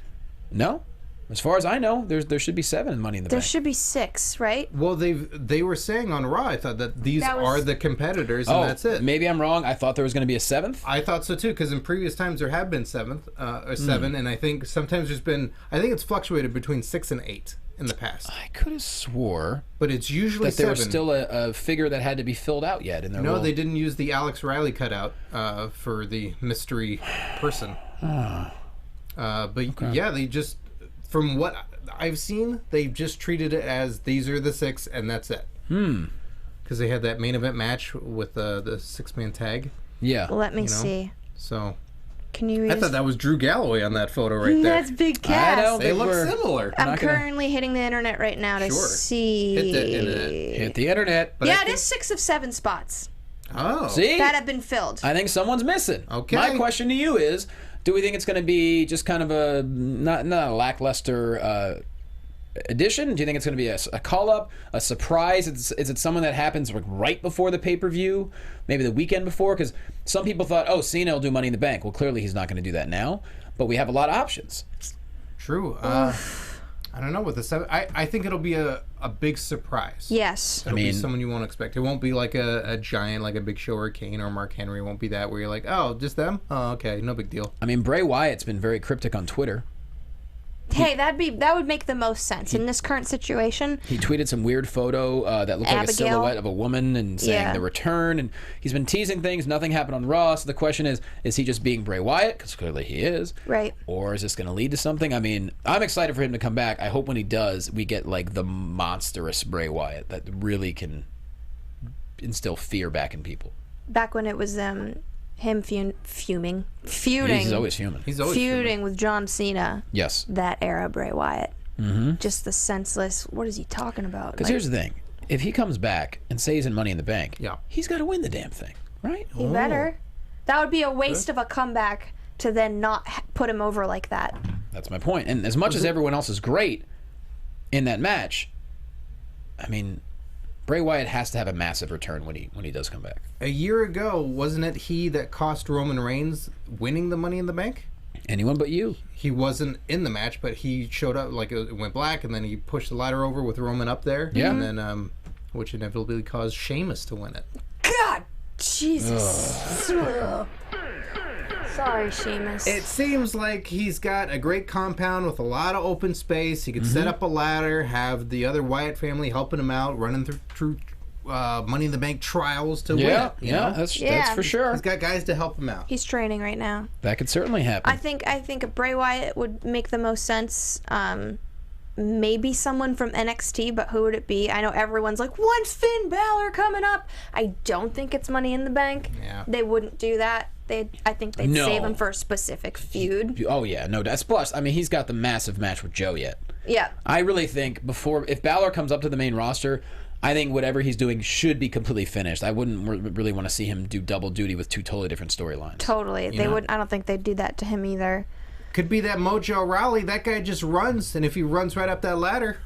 No? As far as I know, there should be 7 in Money in the There Bank. should be 6, right? Well, they were saying on Raw, I thought that these That was- are the competitors, and that's it. Maybe I'm wrong. I thought there was going to be a 7th. I thought so too, because in previous times there have been 7, and I think sometimes there's been. I think it's fluctuated between 6 and 8 in the past, I could have swore but it's usually that there 7. was still a figure that had to be filled out yet in their No, little- they didn't use the Alex Riley cutout for the mystery person. But yeah, they just, from what I've seen, they've just treated it as these are the 6 and that's it. Because they had that main event match with the 6-man tag. Yeah. Let me know? see. So Can you read I thought that was Drew Galloway on that photo right there. That's Big I Cass. don't They think look we're similar. I'm not gonna- currently hitting the internet right now to Sure. see. Hit the internet. Hit the internet. But Yeah, I it is 6 of 7 spots Oh. See? that have been filled. I think someone's missing. Okay. My question to you is, do we think it's going to be just kind of a not a lackluster addition? Do you think it's going to be a call-up, a surprise? Is it someone that happens like right before the pay-per-view, maybe the weekend before? Because some people thought, oh, Cena will do Money in the Bank. Well, clearly he's not going to do that now, but we have a lot of options. True. I don't know with the 7. I think it'll be a big surprise. Yes. It'll I mean- be someone you won't expect. It won't be like a giant, like a Big Show or Kane or Mark Henry. It won't be that where you're like, oh, just them? Oh, okay, no big deal. I mean, Bray Wyatt's been very cryptic on Twitter. Hey, that would make the most sense in this current situation. He tweeted some weird photo that looked like a Abigail. silhouette of a woman and saying Yeah. the return, and he's been teasing things. Nothing happened on Raw, so the question is he just being Bray Wyatt? Because clearly he is. Right. Or is this going to lead to something? I mean, I'm excited for him to come back. I hope when he does, we get like the monstrous Bray Wyatt that really can instill fear back in people. Back when it was him feuding He's always human. He's always feuding with John Cena. Yes. That era Bray Wyatt. Mm-hmm. Just the senseless. What is he talking about? Because here's the thing: if he comes back and stays in Money in the Bank, Yeah. he's got to win the damn thing, right? he better. That would be a waste of a comeback to then not put him over like that. That's my point. And as much as everyone else is great in that match, I mean, Bray Wyatt has to have a massive return when he does come back. A year ago, wasn't it he that cost Roman Reigns winning the Money in the Bank? Anyone but you. He wasn't in the match, but he showed up, like it went black, and then he pushed the ladder over with Roman up there. Yeah. And then, which inevitably caused Sheamus to win it. God, Jesus. Sorry, Sheamus. It seems like he's got a great compound with a lot of open space. He could set up a ladder, have the other Wyatt family helping him out, running through Money in the Bank trials to win it. You know? That's Yeah. for sure. He's got guys to help him out. He's training right now. That could certainly happen. I think Bray Wyatt would make the most sense. Maybe someone from NXT, but who would it be? I know everyone's like, when's Finn Balor coming up? I don't think it's Money in the Bank. Yeah. They wouldn't do that. I think they'd No. save him for a specific feud. Oh, yeah. No, that's plus. I mean, he's got the massive match with Joe yet. Yeah. I really think if Balor comes up to the main roster, I think whatever he's doing should be completely finished. I wouldn't really want to see him do double duty with two totally different storylines. Totally. They wouldn't. I don't think they'd do that to him either. Could be that Mojo Rawley. That guy just runs, and if he runs right up that ladder,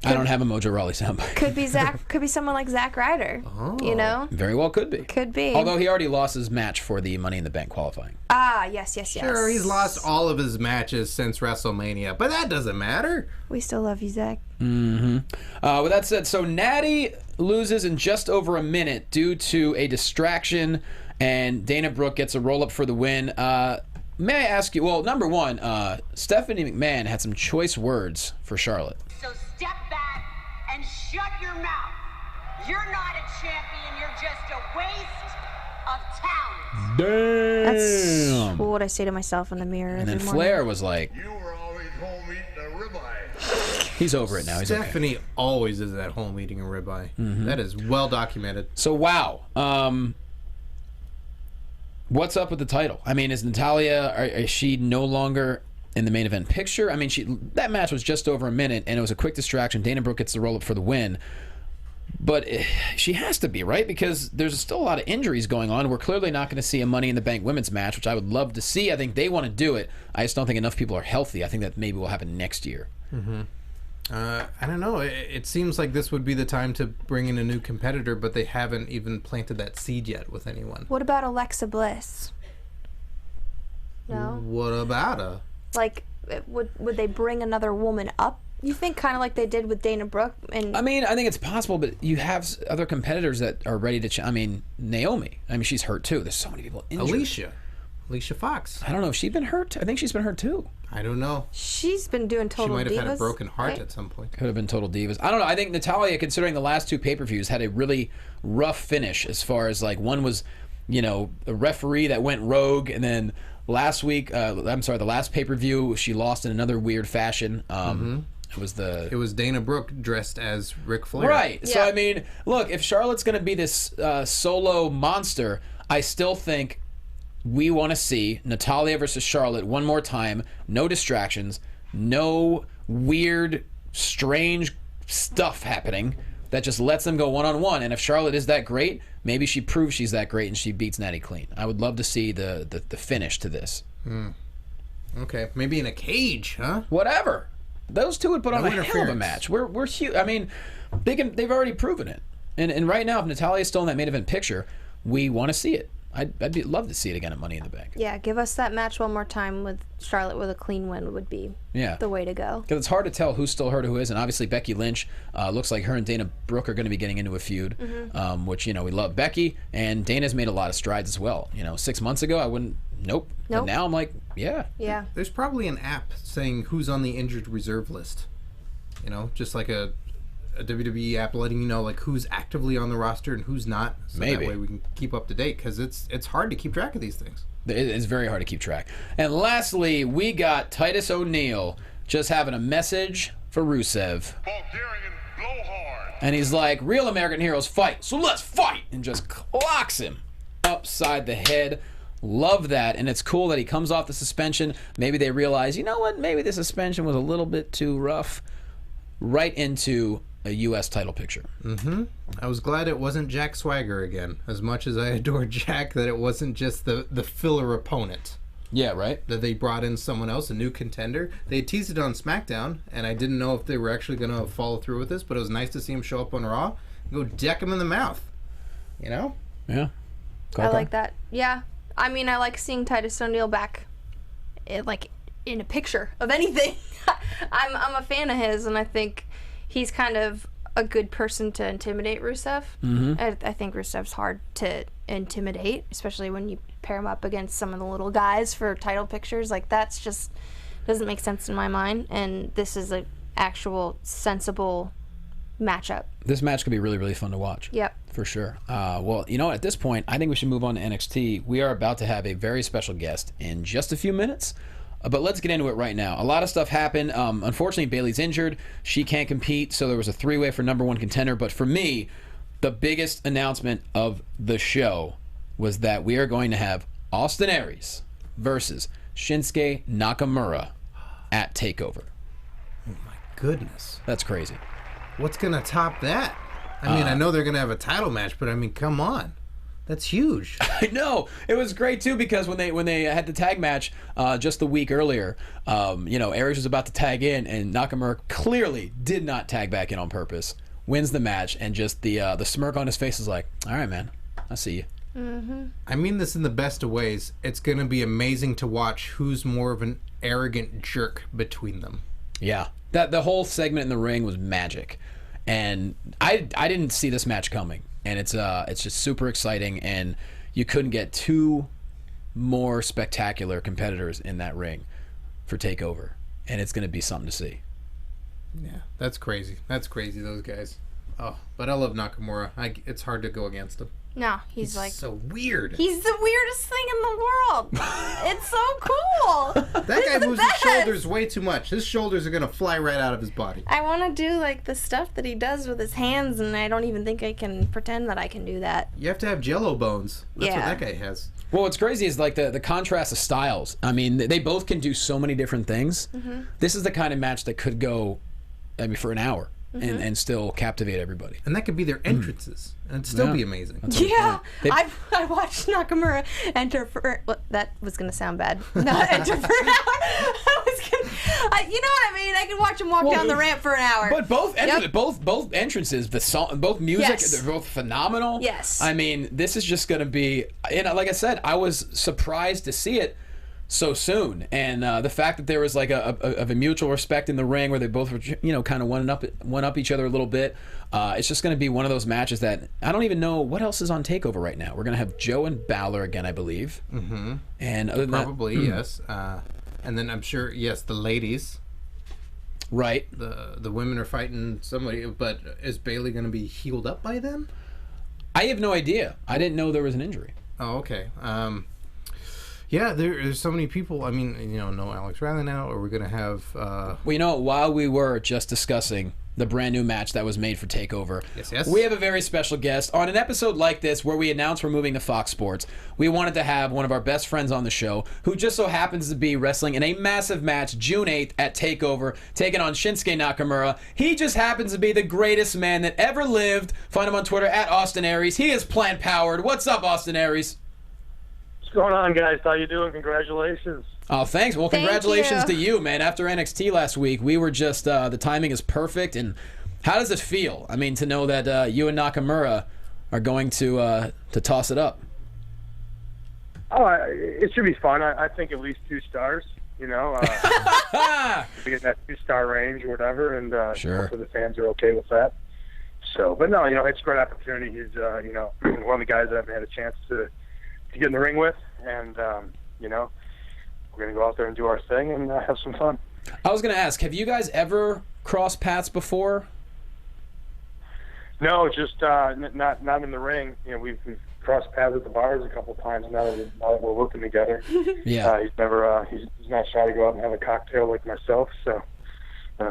I don't have a Mojo Rawley soundbite. Could be Zack. Could be someone like Zack Ryder. You know. Very well could be. Could be. Although he already lost his match for the Money in the Bank qualifying. Ah, yes. sure, he's lost all of his matches since WrestleMania, but that doesn't matter. We still love you, Zack. With that said, so Natty loses in just over a minute due to a distraction, and Dana Brooke gets a roll-up for the win. May I ask you, well, number one, Stephanie McMahon had some choice words for Charlotte. So step back and shut your mouth. You're not a champion. You're just a waste of talent. Damn. That's what I say to myself in the mirror. And then every morning. Flair was like, You were always home eating a ribeye. he's over it now. He's okay. Stephanie always is at home eating a ribeye. That is well documented. So, wow. What's up with the title? I mean, is Natalya, is she no longer in the main event picture? I mean, that match was just over a minute, and it was a quick distraction. Dana Brooke gets the roll-up for the win. But she has to be, right? Because there's still a lot of injuries going on. We're clearly not going to see a Money in the Bank women's match, which I would love to see. I think they want to do it. I just don't think enough people are healthy. I think that maybe will happen next year. I don't know. It seems like this would be the time to bring in a new competitor, but they haven't even planted that seed yet with anyone. What about Alexa Bliss? No. What about her? Like, would they bring another woman up? You think kind of like they did with Dana Brooke? And I mean, I think it's possible, but you have other competitors that are ready to. I mean, Naomi. I mean, she's hurt too. There's so many people injured. Alicia Fox. I don't know if she's been hurt. I think she's been hurt too. I don't know. she's been doing She Total might have Divas. had a broken heart right? at some point. Could have been Total Divas. I don't know. I think Natalya, considering the last two pay-per-views, had a really rough finish as far as, like, one was, a referee that went rogue, and then last week, the last pay-per-view, she lost in another weird fashion. It was Dana Brooke dressed as Ric Flair. Right. Yeah. So, I mean, look, if Charlotte's going to be this solo monster, I still think we want to see Natalya versus Charlotte one more time. No distractions. No weird, strange stuff happening that just lets them go one-on-one. And if Charlotte is that great, maybe she proves she's that great and she beats Natty clean. I would love to see the finish to this. Okay. Maybe in a cage, huh? Whatever. Those two would put on No a hell of a interference. match. We're huge. I mean, they've already proven it. And right now, if Natalya's still in that main event picture, we want to see it. I'd love to see it again at Money in the Bank. Yeah, give us that match one more time with Charlotte with a clean win would be the way to go. Because it's hard to tell who's still hurt and who isn't. Obviously, Becky Lynch looks like her and Dana Brooke are going to be getting into a feud, which, we love Becky, and Dana's made a lot of strides as well. 6 months ago, I wouldn't, nope. But now I'm like, yeah. Yeah. There's probably an app saying who's on the injured reserve list. Just like a WWE app letting you know like who's actively on the roster and who's not. So Maybe. that way we can keep up to date because it's hard to keep track of these things. It's very hard to keep track. And lastly, we got Titus O'Neil just having a message for Rusev. Bulgarian blowhard. And he's like, real American heroes fight, so let's fight! And just clocks him upside the head. Love that. And it's cool that he comes off the suspension. Maybe they realize, you know what, maybe the suspension was a little bit too rough. Right into a U.S. title picture. I was glad it wasn't Jack Swagger again. As much as I adore Jack, that it wasn't just the filler opponent. Yeah, right? That they brought in someone else, a new contender. They teased it on SmackDown, and I didn't know if they were actually going to follow through with this, but it was nice to see him show up on Raw and go deck him in the mouth. You know? Yeah. I like that. Yeah. I mean, I like seeing Titus O'Neil back, in a picture of anything. I'm a fan of his, and I think he's kind of a good person to intimidate Rusev. I think Rusev's hard to intimidate, especially when you pair him up against some of the little guys for title pictures. Like, that's just doesn't make sense in my mind, and this is an actual sensible matchup. This match could be really, really fun to watch. Yep. For sure. Well, you know what? At this point, I think we should move on to NXT. We are about to have a very special guest in just a few minutes. But let's get into it right now. A lot of stuff happened. Unfortunately, Bayley's injured. She can't compete, so there was a three-way for number one contender. But for me, the biggest announcement of the show was that we are going to have Austin Aries versus Shinsuke Nakamura at TakeOver. Oh, my goodness. That's crazy. What's going to top that? I mean, I know they're going to have a title match, but I mean, come on. That's huge. I know. It was great too because when they had the tag match just the week earlier, Aries was about to tag in, and Nakamura clearly did not tag back in on purpose. Wins the match, and just the smirk on his face is like, "All right, man, I see you." I mean this in the best of ways. It's going to be amazing to watch who's more of an arrogant jerk between them. Yeah, the whole segment in the ring was magic, and I didn't see this match coming. And it's just super exciting, and you couldn't get two more spectacular competitors in that ring for TakeOver, and it's going to be something to see. Yeah, that's crazy. That's crazy, those guys. Oh, but I love Nakamura. It's hard to go against him. No, he's like so weird. He's the weirdest thing in the world. It's so cool. That guy moves his shoulders way too much. His shoulders are gonna fly right out of his body. I want to do like the stuff that he does with his hands, and I don't even think I can pretend that I can do that. You have to have Jello bones. That's what that guy has. Well, what's crazy is like the contrast of styles. I mean, they both can do so many different things. This is the kind of match that could go, for an hour. And still captivate everybody. And that could be their entrances. And it'd still be amazing. Yeah. I watched Nakamura enter for... Well, that was going to sound bad. Not enter for an hour. You know what I mean? I could watch him walk down the ramp for an hour. But both entrances, the song, both music, they're both phenomenal. Yes. I mean, this is just going to be... And like I said, I was surprised to see it so soon, and the fact that there was like a mutual respect in the ring where they both were kind of one up each other a little bit. It's just going to be one of those matches that I don't even know what else is on TakeOver right now. We're going to have Joe and Balor again, I believe. And other than probably yes, and then I'm sure the ladies. Right. The women are fighting somebody, but is Bayley going to be healed up by then? I have no idea. I didn't know there was an injury. Oh, okay. Yeah, there's so many people. I mean, no Alex Riley now, or we're going to have... Well, while we were just discussing the brand new match that was made for TakeOver, yes. We have a very special guest. On an episode like this, where we announce we're moving to Fox Sports, we wanted to have one of our best friends on the show, who just so happens to be wrestling in a massive match June 8th at TakeOver, taking on Shinsuke Nakamura. He just happens to be the greatest man that ever lived. Find him on Twitter at Austin Aries. He is plant-powered. What's up, Austin Aries? What's going on, guys? How you doing? Congratulations. Oh, thanks. Well, congratulations to you, man. After NXT last week, we were just, the timing is perfect. And how does it feel? I mean, to know that you and Nakamura are going to toss it up. Oh, it should be fun. I think at least 2 stars, we get that 2-star range or whatever, and hopefully the fans are okay with that. So, but no, it's a great opportunity. He's, one of the guys that I've had a chance to get in the ring with, and we're going to go out there and do our thing and have some fun. I was going to ask, have you guys ever crossed paths before? No, just not in the ring. We've crossed paths at the bars a couple times now that we're working together. Yeah. He's never he's not shy to go out and have a cocktail like myself. So, we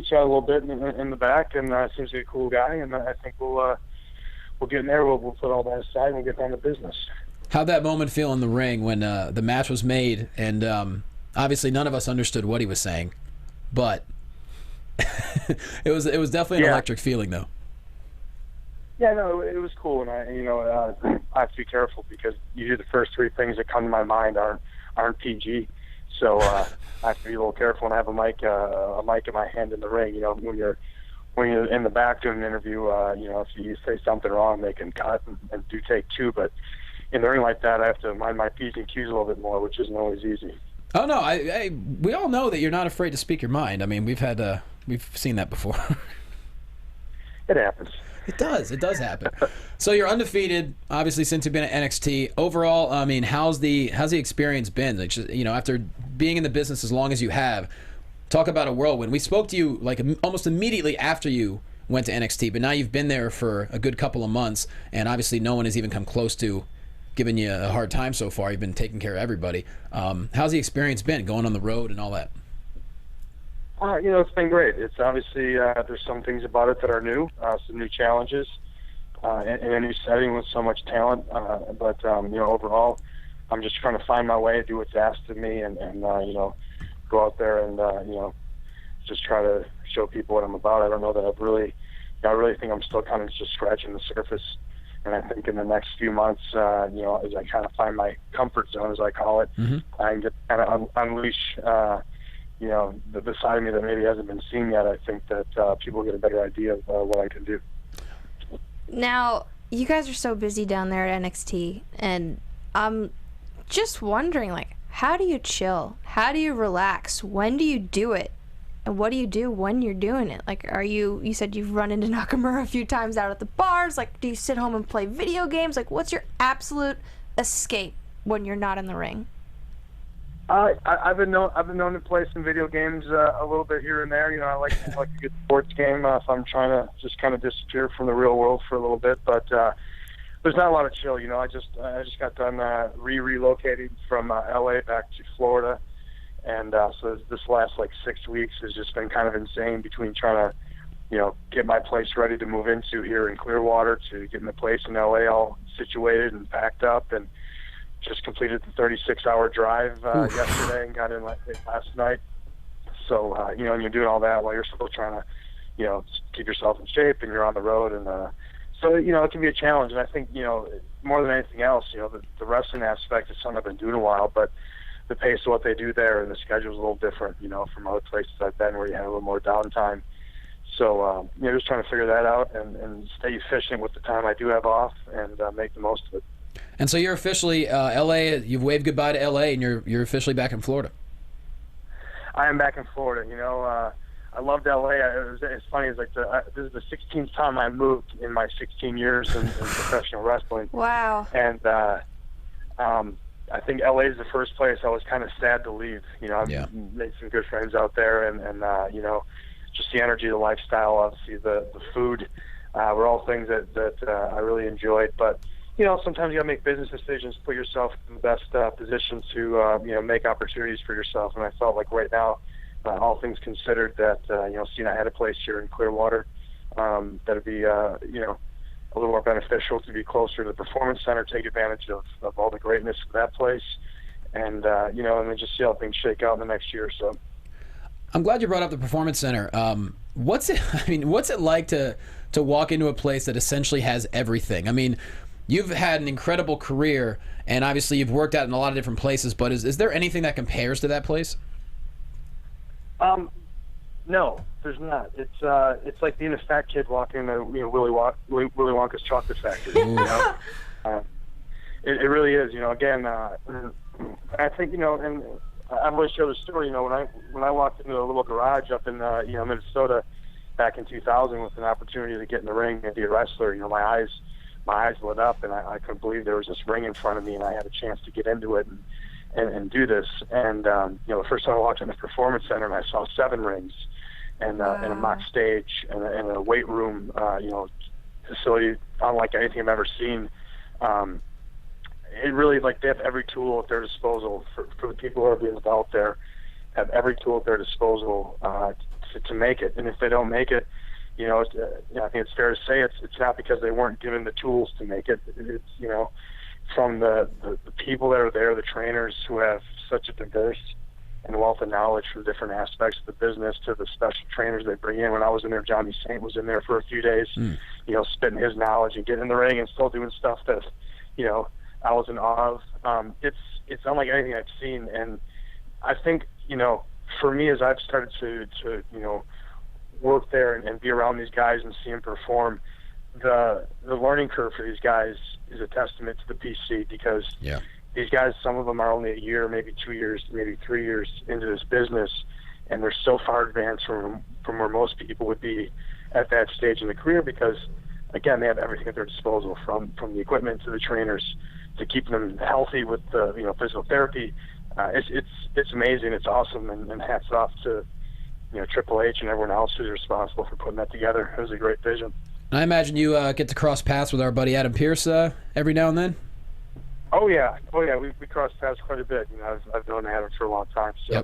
chat a little bit in the back, and seems like a cool guy, and I think we'll get in there. We'll put all that aside and we'll get down to business. How'd that moment feel in the ring when the match was made, and obviously none of us understood what he was saying, but It was definitely an electric feeling, though. Yeah, no, it was cool, and I have to be careful because usually the first three things that come to my mind aren't PG, so I have to be a little careful and have a mic in my hand in the ring. You know, when you're in the back doing an interview, if you say something wrong, they can cut and do take two. But in the ring like that, I have to mind my P's and Q's a little bit more, which isn't always easy. Oh no, we all know that you're not afraid to speak your mind. I mean, we've seen that before. It happens. It does happen. So you're undefeated, obviously, since you've been at NXT. Overall, I mean, how's the experience been? Like, after being in the business as long as you have, talk about a whirlwind. We spoke to you like almost immediately after you went to NXT, but now you've been there for a good couple of months, and obviously no one has even come close to giving you a hard time so far. You've been taking care of everybody. How's the experience been going on the road and all that? It's been great. It's obviously there's some things about it that are new, some new challenges, in a new setting with so much talent. But overall, I'm just trying to find my way, do what's asked of me, and go out there and just try to show people what I'm about. I don't know that I really think I'm still kind of just scratching the surface. And I think in the next few months, as I kind of find my comfort zone, as I call it, I can just kind of unleash, the side of me that maybe hasn't been seen yet. I think that people get a better idea of what I can do. Now, you guys are so busy down there at NXT, and I'm just wondering, like, how do you chill? How do you relax? When do you do it? And what do you do when you're doing it? Like, you said you've run into Nakamura a few times out at the bars. Like, do you sit home and play video games? Like, what's your absolute escape when you're not in the ring? I've been known to play some video games a little bit here and there. I like a good sports game if I'm trying to just kind of disappear from the real world for a little bit. But there's not a lot of chill. I just got done relocating from LA back to Florida. And so this last 6 weeks has just been kind of insane between trying to, get my place ready to move into here in Clearwater to getting the place in LA all situated and packed up, and just completed the 36-hour drive yesterday and got in last night. So, and you're doing all that while you're still trying to, keep yourself in shape, and you're on the road. And so, it can be a challenge. And I think, more than anything else, the wrestling aspect is something I've been doing a while, but the pace of what they do there and the schedule is a little different, from other places I've been where you have a little more downtime. So, just trying to figure that out and stay efficient with the time I do have off and make the most of it. And so you're officially LA. You've waved goodbye to LA, and you're officially back in Florida. I am back in Florida. I loved LA. It's funny. It's like this is the 16th time I moved in my 16 years in professional wrestling. Wow. And I think LA is the first place I was kind of sad to leave. I've made some good friends out there, and just the energy, the lifestyle, obviously the food, were all things that I really enjoyed. But sometimes you got to make business decisions, put yourself in the best position to make opportunities for yourself. And I felt like right now, all things considered, that seeing I had a place here in Clearwater, that'd be a little more beneficial to be closer to the Performance Center, take advantage of all the greatness of that place, and and then just see how things shake out in the next year or so. I'm glad you brought up the Performance Center. What's it like to walk into a place that essentially has everything? I mean, you've had an incredible career, and obviously you've worked out in a lot of different places, but is there anything that compares to that place? No, there's not. It's like being a fat kid walking into Willy Wonka's chocolate factory. It really is. Again, I think and I've always shared the story. When I walked into a little garage up in Minnesota back in 2000 with an opportunity to get in the ring and be a wrestler, my eyes lit up, and I couldn't believe there was this ring in front of me, and I had a chance to get into it and do this. And the first time I walked in the Performance Center, and I saw 7 rings. And a mock stage and a weight room, facility unlike anything I've ever seen. It really, they have every tool at their disposal for the people who are being out there. Have every tool at their disposal to make it. And if they don't make it, I think it's fair to say it's not because they weren't given the tools to make it. It's from the people that are there, the trainers who have such a diverse and wealth of knowledge from different aspects of the business to the special trainers they bring in. When I was in there, Johnny Saint was in there for a few days, spitting his knowledge and getting in the ring and still doing stuff that, I was in awe of. It's unlike anything I've seen. And I think, for me, as I've started to work there and be around these guys and see them perform, the learning curve for these guys is a testament to the PC, because these guys, some of them are only a year, maybe 2 years, maybe 3 years into this business, and they're so far advanced from where most people would be at that stage in the career, because, again, they have everything at their disposal, from the equipment to the trainers to keeping them healthy with the physical therapy. It's amazing. It's awesome, and hats off to Triple H and everyone else who's responsible for putting that together. It was a great vision. I imagine you get to cross paths with our buddy Adam Pearce every now and then. Oh yeah, we cross paths quite a bit. I've known Adam for a long time, so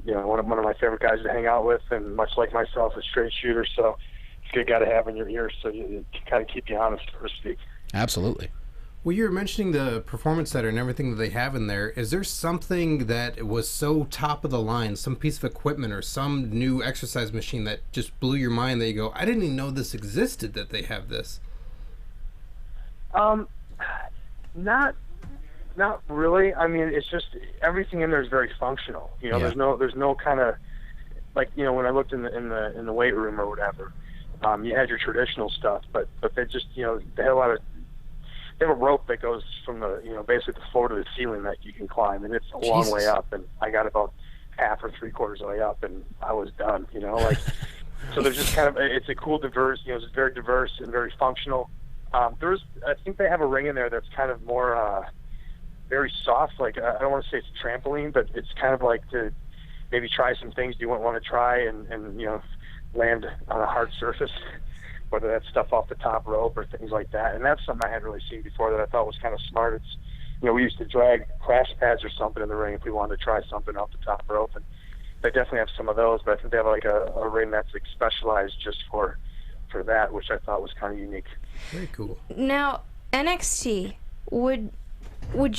one of my favorite guys to hang out with, and much like myself, a straight shooter. So it's a good guy to have in your ear, so you kind of keep you honest, so to speak. Absolutely. Well, you were mentioning the performance center and everything that they have in there. Is there something that was so top of the line, some piece of equipment or some new exercise machine that just blew your mind that you go, I didn't even know this existed, that they have this? Not really. I mean, it's just everything in there is very functional. There's no kind of like when I looked in the weight room or whatever, you had your traditional stuff, but they just they had they have a rope that goes from the basically the floor to the ceiling that you can climb, and it's a long way up, and I got about half or 3/4 of the way up, and I was done. So there's just kind of it's a cool diverse. It's very diverse and very functional. I think they have a ring in there that's kind of more very soft. Like I don't want to say it's a trampoline, but it's kind of like to maybe try some things you wouldn't want to try and land on a hard surface, whether that's stuff off the top rope or things like that. And that's something I hadn't really seen before that I thought was kind of smart. It's we used to drag crash pads or something in the ring if we wanted to try something off the top rope, and they definitely have some of those. But I think they have like a ring that's like specialized just for that, which I thought was kind of unique. Very cool. Now, NXT, would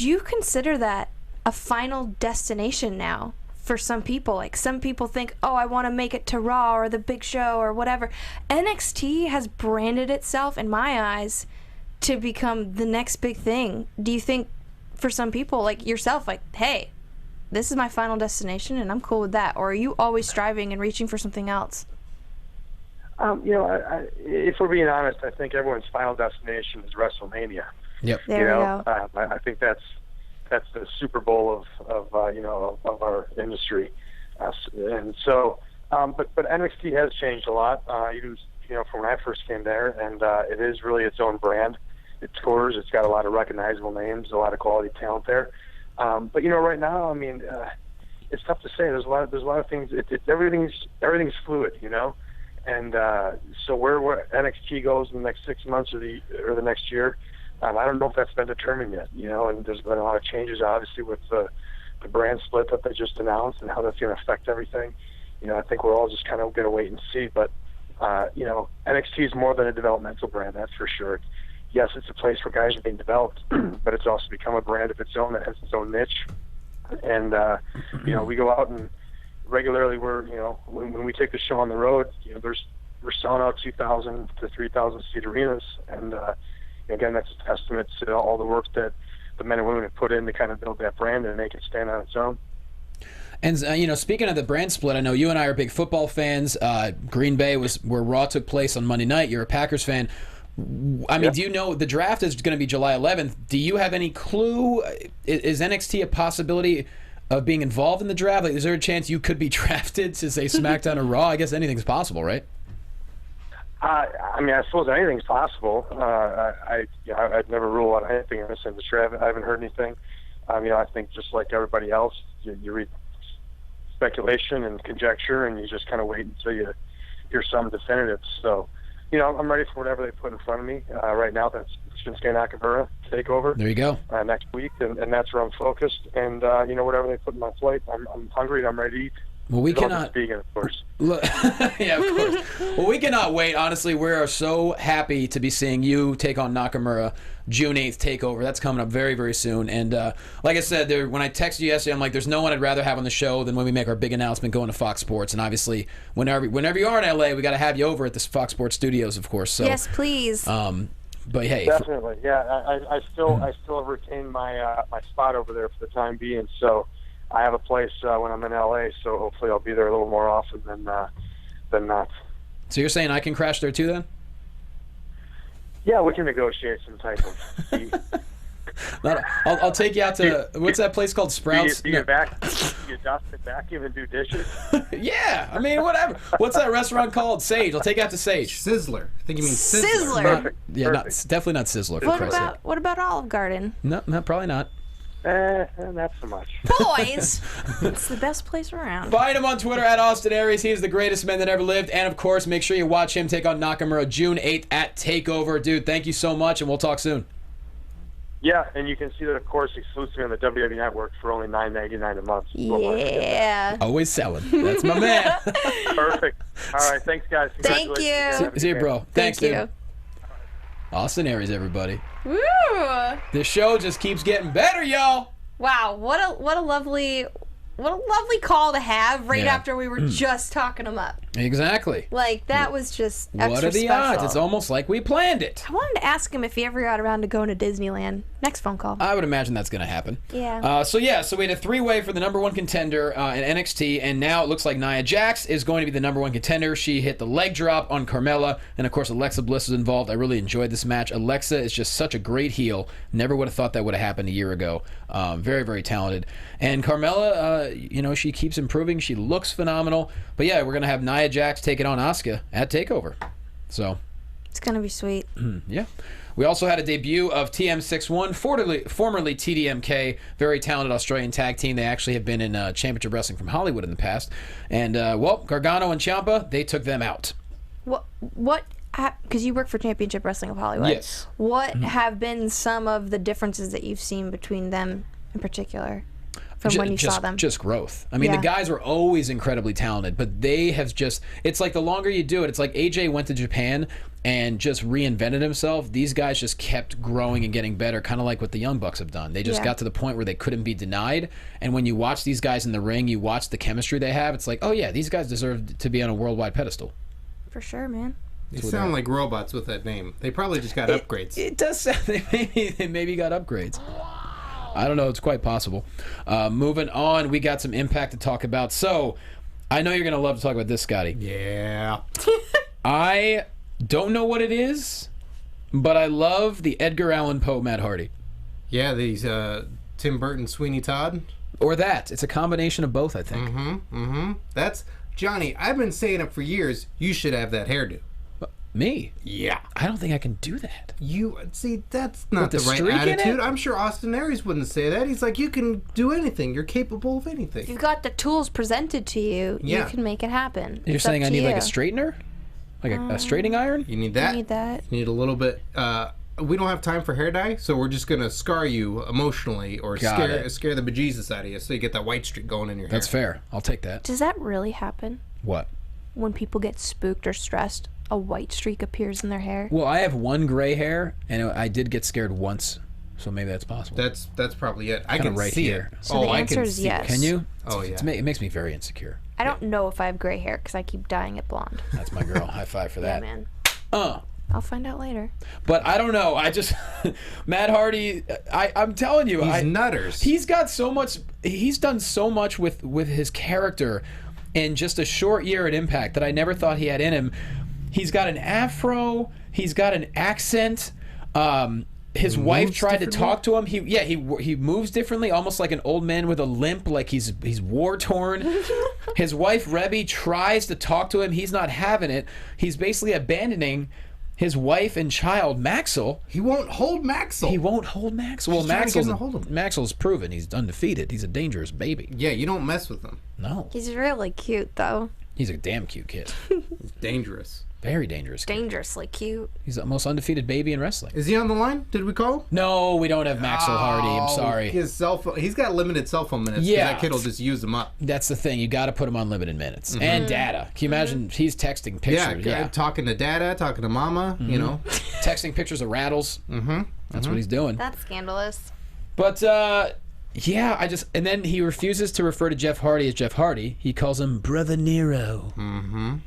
you consider that a final destination now for some people? Like, some people think, oh, I want to make it to Raw or the Big Show or whatever. NXT has branded itself, in my eyes, to become the next big thing. Do you think, for some people, like yourself, like, hey, this is my final destination and I'm cool with that? Or are you always striving and reaching for something else? If we're being honest, I think everyone's final destination is WrestleMania. Yep. There we go. I think that's the Super Bowl of our industry, and so. But NXT has changed a lot. Even from when I first came there, and it is really its own brand. It tours. It's got a lot of recognizable names, a lot of quality talent there. But right now, I mean, it's tough to say. There's a lot of things. Everything's fluid, And so where NXT goes in the next 6 months or the next year, I don't know if that's been determined yet. And there's been a lot of changes, obviously, with the brand split that they just announced and how that's going to affect everything. I think we're all just kind of going to wait and see. But NXT is more than a developmental brand, that's for sure. Yes, it's a place where guys are being developed, but it's also become a brand of its own that has its own niche. And we go out and regularly when we take the show on the road, we're selling out 2,000 to 3,000 seat arenas, and again, that's a testament to all the work that the men and women have put in to kind of build that brand and make it stand on its own. And speaking of the brand split, I know you and I are big football fans. Green Bay was where Raw took place on Monday night. You're a Packers fan. I mean, do you know the draft is going to be July 11th? Do you have any clue? Is NXT a possibility of being involved in the draft? Like, is there a chance you could be drafted to, say, SmackDown or Raw? I guess anything's possible, right? I mean, I suppose anything's possible. I'd never rule out anything in this industry. I haven't heard anything. I think just like everybody else, you read speculation and conjecture, and you just kind of wait until you hear some definitive. So, I'm ready for whatever they put in front of me. Right now, that's Shinsuke Nakamura takeover. There you go. Next week, and that's where I'm focused. And whatever they put in my plate, I'm hungry and I'm ready to eat. Well, we General cannot. Speaking, of course. Look, yeah, of course. Well, we cannot wait. Honestly, we are so happy to be seeing you take on Nakamura June 8th takeover. That's coming up very, very soon. And like I said, when I texted you yesterday, I'm like, there's no one I'd rather have on the show than when we make our big announcement going to Fox Sports. And obviously, whenever you are in LA, we got to have you over at the Fox Sports studios, of course. So, yes, please. But hey, Definitely, yeah. I still retain my my spot over there for the time being. So I have a place when I'm in LA. So hopefully I'll be there a little more often than not. So you're saying I can crash there too, then? Yeah, we can negotiate some type of. I'll take you out to what's that place called? Sprouts. Do you dust and vacuum and do dishes? Yeah, I mean whatever. What's that restaurant called? Sage. I'll take you out to Sage. Sizzler. I think you mean Sizzler. Sizzler. Perfect. Yeah, Perfect. definitely not Sizzler. What about Olive Garden? No, probably not. Not so much. Boys, it's the best place around. Find him on Twitter at Austin Aries. He is the greatest man that ever lived. And of course, make sure you watch him take on Nakamura June 8th at TakeOver. Dude, thank you so much, and we'll talk soon. Yeah, and you can see that, of course, exclusively on the WWE Network for only $9.99 a month. Yeah. Always selling. That's my man. Perfect. All right, thanks, guys. Thank you. Congratulations. See you, bro. Thanks, Thank dude. you. Austin Aries, everybody. Woo! This show just keeps getting better, y'all. Wow, what a lovely call to have right Yeah. after we were just talking them up. Exactly. Like, that was just extra What are the special. odds? It's almost like we planned it. I wanted to ask him if he ever got around to going to Disneyland. Next phone call. I would imagine that's going to happen. Yeah. So we had a three-way for the number one contender in NXT, and now it looks like Nia Jax is going to be the number one contender. She hit the leg drop on Carmella, and of course Alexa Bliss is involved. I really enjoyed this match. Alexa is just such a great heel. Never would have thought that would have happened a year ago. Very, very talented. And Carmella, she keeps improving. She looks phenomenal. But yeah, we're going to have Nia Jax taking on Asuka at TakeOver. So It's going to be sweet. yeah. We also had a debut of TM61, formerly TDMK, very talented Australian tag team. They actually have been in Championship Wrestling from Hollywood in the past. And, Gargano and Ciampa, they took them out. What because you work for Championship Wrestling of Hollywood. Yes. What have been some of the differences that you've seen between them in particular from when you saw them? Just growth. I mean, the guys were always incredibly talented, but they have just, it's like the longer you do it, it's like AJ went to Japan and just reinvented himself. These guys just kept growing and getting better, kind of like what the Young Bucks have done. They just got to the point where they couldn't be denied, and when you watch these guys in the ring, you watch the chemistry they have, it's like, oh yeah, these guys deserve to be on a worldwide pedestal. For sure, man. They sound like robots with that name. They probably just got upgrades. It does sound, they maybe got upgrades. I don't know. It's quite possible. Moving on, we got some Impact to talk about. So, I know you're going to love to talk about this, Scotty. Yeah. I don't know what it is, but I love the Edgar Allan Poe Matt Hardy. Yeah, these Tim Burton Sweeney Todd. Or that. It's a combination of both, I think. That's, Johnny, I've been saying it for years. You should have that hairdo. Me? Yeah. I don't think I can do that. You see, that's not With the the right streak in attitude. it? I'm sure Austin Aries wouldn't say that. He's like, you can do anything. You're capable of If anything. you've got the tools presented to you, you can make it happen. You're It's saying up I to need like a you. straightener? Like a straightening iron? You need that. You need that. You need a little bit. We don't have time for hair dye, so we're just gonna scar you emotionally or Got it. scare the bejesus out of you, so you get that white streak going in your hair. That's fair. I'll take that. Does that really happen? What? When people get spooked or stressed, a white streak appears in their hair? Well, I have one gray hair, and I did get scared once, so maybe that's possible. That's probably it. I Kinda can right see here. it. So the I answer can is see yes. it. Can you? Oh, yeah. It makes me very insecure. I don't know if I have gray hair because I keep dyeing it blonde. That's my girl. High five for Yeah, that. man. Uh. I'll find out later. But I don't know. I just Matt Hardy. I'm telling you, He's nutters. He's got so much. He's done so much with his character in just a short year at Impact that I never thought he had in him. He's got an afro. He's got an accent. His wife tried to talk to him. He moves differently, almost like an old man with a limp, like he's war torn. His wife Rebby tries to talk to him. He's not having it. He's basically abandoning his wife and child, Maxwell. He won't hold Maxwell. He won't hold Maxwell. Well, He's trying to get him to hold him. Maxwell's proven he's undefeated. He's a dangerous baby. Yeah, you don't mess with him. No, He's really cute, though. he's a damn cute kid. He's dangerous. Very dangerous. Dangerously cute. He's the most undefeated baby in wrestling. Is he on the line? Did we call him? No, we don't have Maxwell Hardy. I'm sorry. His cell phone. He's got limited cell phone minutes. Yeah. That kid will just use them up. That's the thing. You got to put him on limited minutes and data. Can you imagine? He's texting pictures. Yeah, talking to Dada, talking to Mama. You know, texting pictures of rattles. That's what he's doing. That's scandalous. But yeah, and then he refuses to refer to Jeff Hardy as Jeff Hardy. He calls him Brother Nero. Man,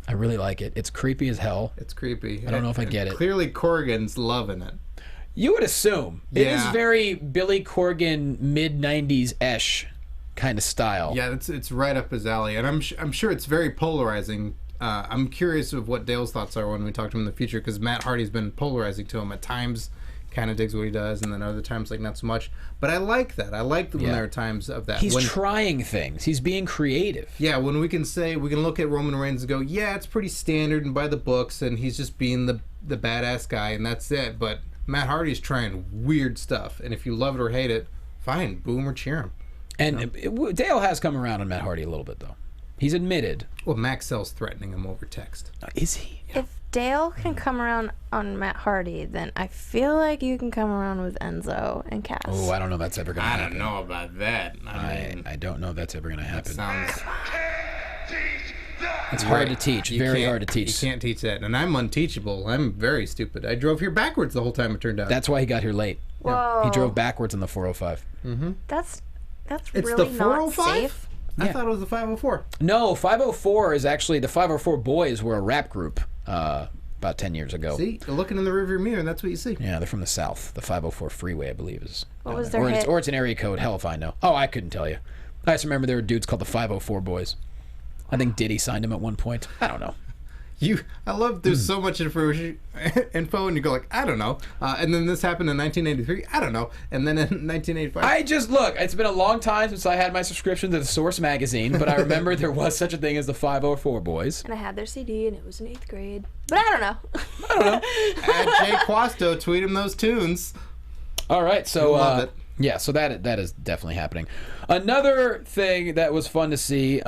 I really like it. It's creepy as hell. It's creepy. I don't know if I get it. Clearly, Corrigan's loving it. You would assume it is very Billy Corgan mid-90s-ish kind of style. Yeah, it's right up his alley, and I'm sure it's very polarizing. I'm curious of what Dale's thoughts are when we talk to him in the future, because Matt Hardy's been polarizing to him at times. Kind of digs what he does, and then other times like not so much. But I like that. I like when there are times of that. He's trying things. He's being creative. Yeah, when we can look at Roman Reigns and go, yeah, it's pretty standard and by the books, and he's just being the badass guy, and that's it. But Matt Hardy's trying weird stuff, and if you love it or hate it, fine, boo him or cheer him. And Dale has come around on Matt Hardy a little bit, though. He's admitted. Well, Max Cell's threatening him over text. Is he? If Dale can come around on Matt Hardy, then I feel like you can come around with Enzo and Cass. Oh, I don't know if that's ever going to happen. I don't know about that. I don't know if that's ever going to happen. It's It's hard to teach. Very hard to teach. You can't teach that. And I'm unteachable. I'm very stupid. I drove here backwards the whole time, it turned out. That's why he got here late. Whoa. He drove backwards on the 405. That's It's really the not 405? safe. I thought it was the 504. No, 504 is actually, the 504 Boys were a rap group about 10 years ago. See, you're looking in the rearview mirror, and that's what you see. Yeah, they're from the South. The 504 Freeway, I believe, is. What was their hit? Or it's an area code. Hell if I know. Oh, I couldn't tell you. I just remember there were dudes called the 504 Boys. I think Diddy signed him at one point. I don't know. I love there's so much info, and you go like, I don't know. And then this happened in 1983. I don't know. And then in 1985. Look, it's been a long time since I had my subscription to the Source magazine, but I remember there was such a thing as the 504 Boys. And I had their CD, and it was in 8th grade. But I don't know. At Jay Quasto, tweet him those tunes. All right, so love it. Yeah, so that is definitely happening. Another thing that was fun to see,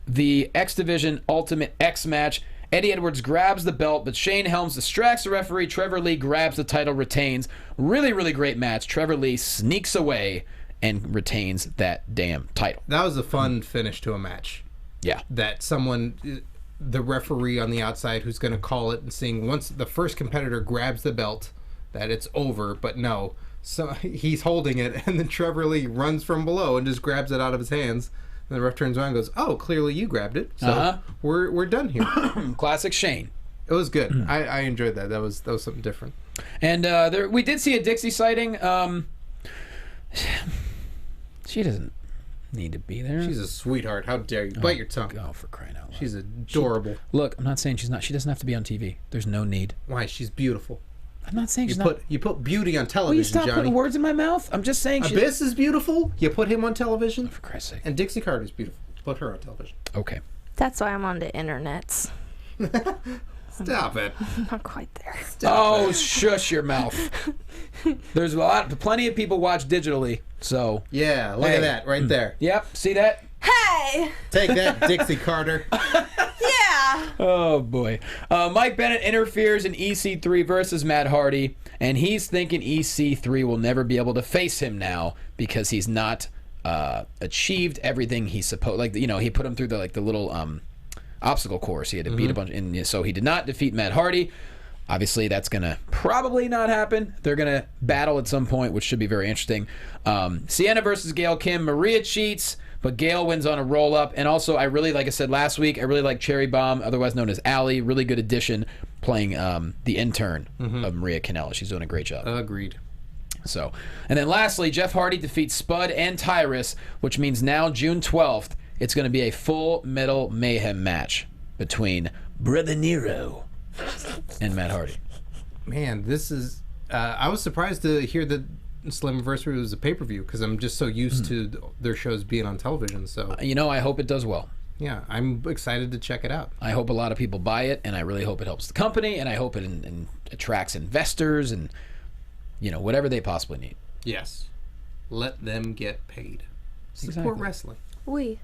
the X Division Ultimate X match. Eddie Edwards grabs the belt, but Shane Helms distracts the referee. Trevor Lee grabs the title, retains. Really, really great match. Trevor Lee sneaks away and retains that damn title. That was a fun finish to a match. Yeah. That the referee on the outside who's going to call it and seeing once the first competitor grabs the belt, that it's over, but no. So he's holding it, and then Trevor Lee runs from below and just grabs it out of his hands. And the ref turns around and goes, "Oh, clearly you grabbed it, so we're done here." Classic Shane. It was good. I enjoyed that. That was something different. And we did see a Dixie sighting. She doesn't need to be there. She's a sweetheart. How dare you? Bite your tongue. Oh, for crying out loud. She's adorable. Look, I'm not saying she's not. She doesn't have to be on TV. There's no need. Why? She's beautiful. I'm not saying she's You put beauty on Will television, you stop Johnny. putting words in my mouth? I'm just saying Abyss is beautiful. You put him on television. For Christ's sake. And Dixie Carter's beautiful. Put her on television. Okay. That's why I'm on the internets. Stop it. I'm not quite there. Oh, shush your mouth. There's plenty of people watch digitally, so. Yeah, look at that right there. Yep, see that? Hey! Take that, Dixie Carter. Yeah! Oh, boy. Mike Bennett interferes in EC3 versus Matt Hardy, and he's thinking EC3 will never be able to face him now because he's not achieved everything he's supposed. Like, you know, he put him through the little obstacle course. He had to beat a bunch, and so he did not defeat Matt Hardy. Obviously, that's going to probably not happen. They're going to battle at some point, which should be very interesting. Sienna versus Gail Kim. Maria cheats, but Gail wins on a roll-up. And also, like I said last week, I really like Cherry Bomb, otherwise known as Allie. Really good addition playing the intern of Maria Kanella. She's doing a great job. Agreed. So, and then lastly, Jeff Hardy defeats Spud and Tyrus, which means now June 12th, it's going to be a Full Metal Mayhem match between Brother Nero and Matt Hardy. Man, this is... I was surprised to hear that Slammiversary was a pay-per-view because I'm just so used to their shows being on television. So you know, I hope it does well. Yeah, I'm excited to check it out. I hope a lot of people buy it, and I really hope it helps the company, and I hope it attracts investors and, you know, whatever they possibly need. Yes. Let them get paid. Support Exactly. wrestling. We.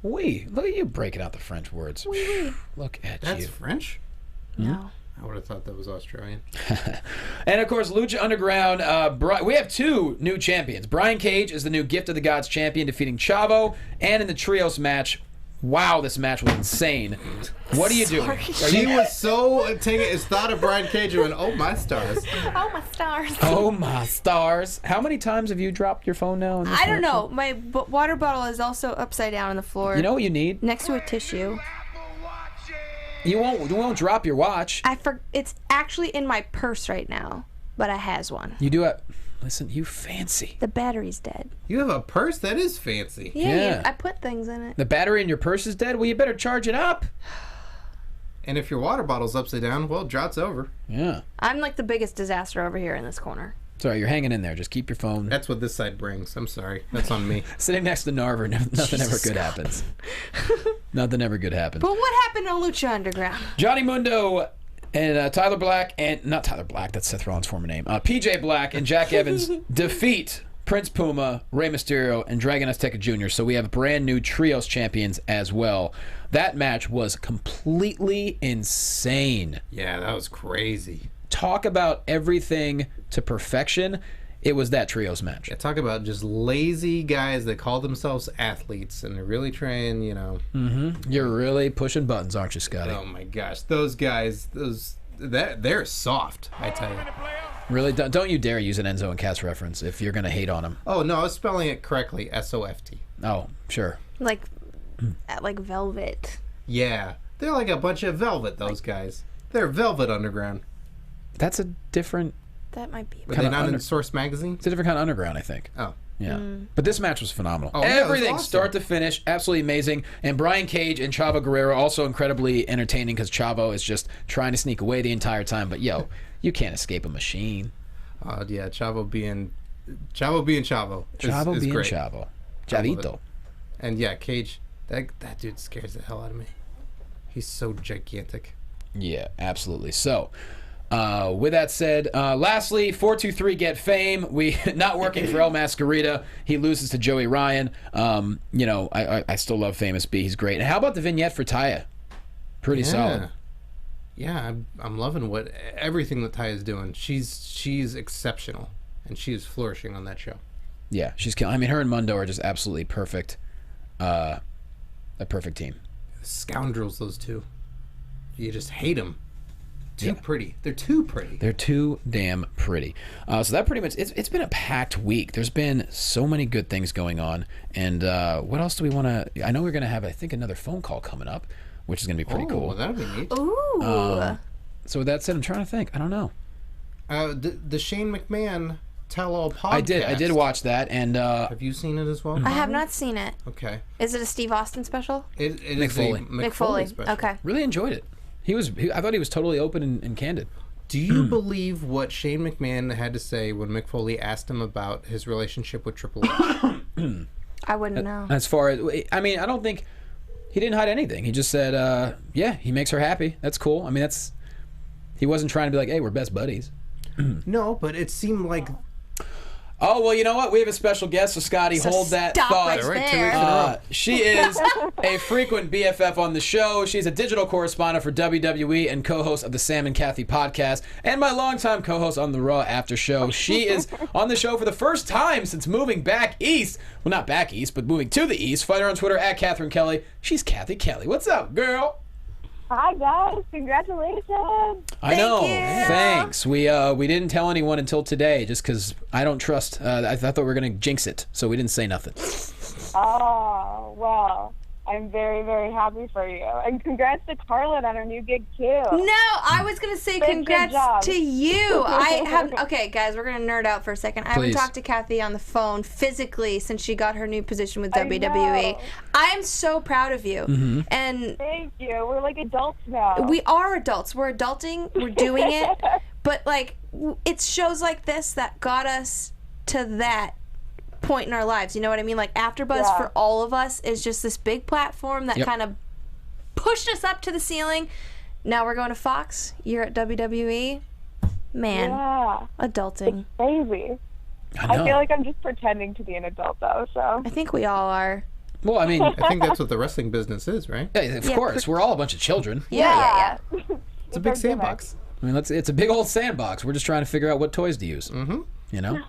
Oui. Look at you breaking out the French words. Oui. Look at That's you. French? No. I would have thought that was Australian. And of course, Lucha Underground, we have 2 new champions. Brian Cage is the new Gift of the Gods champion, defeating Chavo. And in the Trios match, wow, this match was insane. What are you doing? She was so taking his thought of Brian Cage and went, oh, my stars. Oh, my stars. Oh, my stars. How many times have you dropped your phone now? In this I don't match? know. My water bottle is also upside down on the floor. You know what you need? Next to a tissue. You won't drop your watch. It's actually in my purse right now, but I has one. You do it. Listen, you fancy. The battery's dead. You have a purse? That is fancy. Yeah. I put things in it. The battery in your purse is dead? Well, you better charge it up. And if your water bottle's upside down, well, drought's over. Yeah. I'm like the biggest disaster over here in this corner. Sorry, you're hanging in there. Just keep your phone. That's what this side brings. I'm sorry. That's on me. Sitting next to Narver, nothing ever good happens. Nothing ever good happens. But what happened to Lucha Underground? Johnny Mundo and Tyler Black, and not Tyler Black, that's Seth Rollins' former name. PJ Black and Jack Evans defeat Prince Puma, Rey Mysterio, and Dragon Azteca Jr. So we have brand new Trios champions as well. That match was completely insane. Yeah, that was crazy. Talk about everything to perfection. It was that Trios match. Yeah, talk about just lazy guys that call themselves athletes and they're really trying, you know. Mm-hmm. You're really pushing buttons, aren't you, Scotty? Oh my gosh, those guys, they're soft, I tell you. Really, don't you dare use an Enzo and Cass reference if you're gonna hate on them. Oh no, I was spelling it correctly, S-O-F-T. Oh, sure. Like velvet. Yeah, they're like a bunch of velvet. Those guys, they're Velvet Underground. That's a different. That might be. Were they not in Source Magazine? It's a different kind of underground, I think. Oh. Yeah. But this match was phenomenal. Oh, yeah, it was Everything, awesome. start to finish, absolutely amazing. And Brian Cage and Chavo Guerrero also incredibly entertaining because Chavo is just trying to sneak away the entire time. But, yo, you can't escape a machine. Yeah, Chavo being Chavo. Chavo is being great. Chavo. I love Chavito. it. And yeah, Cage, that dude scares the hell out of me. He's so gigantic. Yeah, absolutely. So, with that said, lastly, 423 get fame. We not working for El Mascarita. He loses to Joey Ryan. You know, I still love Famous B. He's great. And how about the vignette for Taya? Pretty solid. Yeah, I'm loving everything that Taya's doing. She's exceptional, and she is flourishing on that show. Yeah, she's killing. I mean, her and Mundo are just absolutely perfect. A perfect team. Scoundrels, those two. You just hate them. Too pretty. They're too pretty. They're too damn pretty. So that pretty much, it's been a packed week. There's been so many good things going on. And what else do we want to... I know we're going to have, I think, another phone call coming up, which is going to be pretty cool. Oh, that'll be neat. Ooh. So with that said, I'm trying to think. I don't know. The Shane McMahon tell-all podcast. I did watch that. And have you seen it as well? I have not seen it. Okay. Is it a Steve Austin special? It is Mick Foley. a Mick Foley special. Okay. really enjoyed it. I thought he was totally open and candid. Do you believe what Shane McMahon had to say when Mick Foley asked him about his relationship with Triple H? I wouldn't know. As far as... I mean, I don't think... He didn't hide anything. He just said, yeah, he makes her happy. That's cool. I mean, that's... He wasn't trying to be like, hey, we're best buddies. No, but it seemed like... Oh, well, you know what? We have a special guest, so Scotty, hold that stop thought. right there. She is a frequent BFF on the show. She's a digital correspondent for WWE and co-host of the Sam and Cathy podcast, and my longtime co-host on the Raw After Show. She is on the show for the first time since moving back east. Well, not back east, but moving to the east. Find her on Twitter at Catherine Kelley. She's Cathy Kelley. What's up, girl? Hi guys, congratulations! I know. Thank you. Thanks. We didn't tell anyone until today, just because I don't trust. I thought we were gonna jinx it, so we didn't say nothing. Oh, well, I'm very, very happy for you. And congrats to Carlin on her new gig, too. No, I was going to say Good congrats job. to you. Okay, guys, we're going to nerd out for a second. I haven't Please. talked to Cathy on the phone physically since she got her new position with I WWE. know. I'm so proud of you. Mm-hmm. And Thank you. We're like adults now. we are adults. We're adulting. We're doing it. But, like, it's shows like this that got us to that point in our lives. You know what I mean? Like, AfterBuzz for all of us is just this big platform that kind of pushed us up to the ceiling. Now we're going to Fox. You're at WWE. Man, Yeah. adulting. Crazy. I know. I feel like I'm just pretending to be an adult, though, so. I think we all are. Well, I mean, I think that's what the wrestling business is, right? yeah, of course. We're all a bunch of children. Yeah. It's a big sandbox. I mean, it's a big old sandbox. We're just trying to figure out what toys to use. Mm-hmm. You know.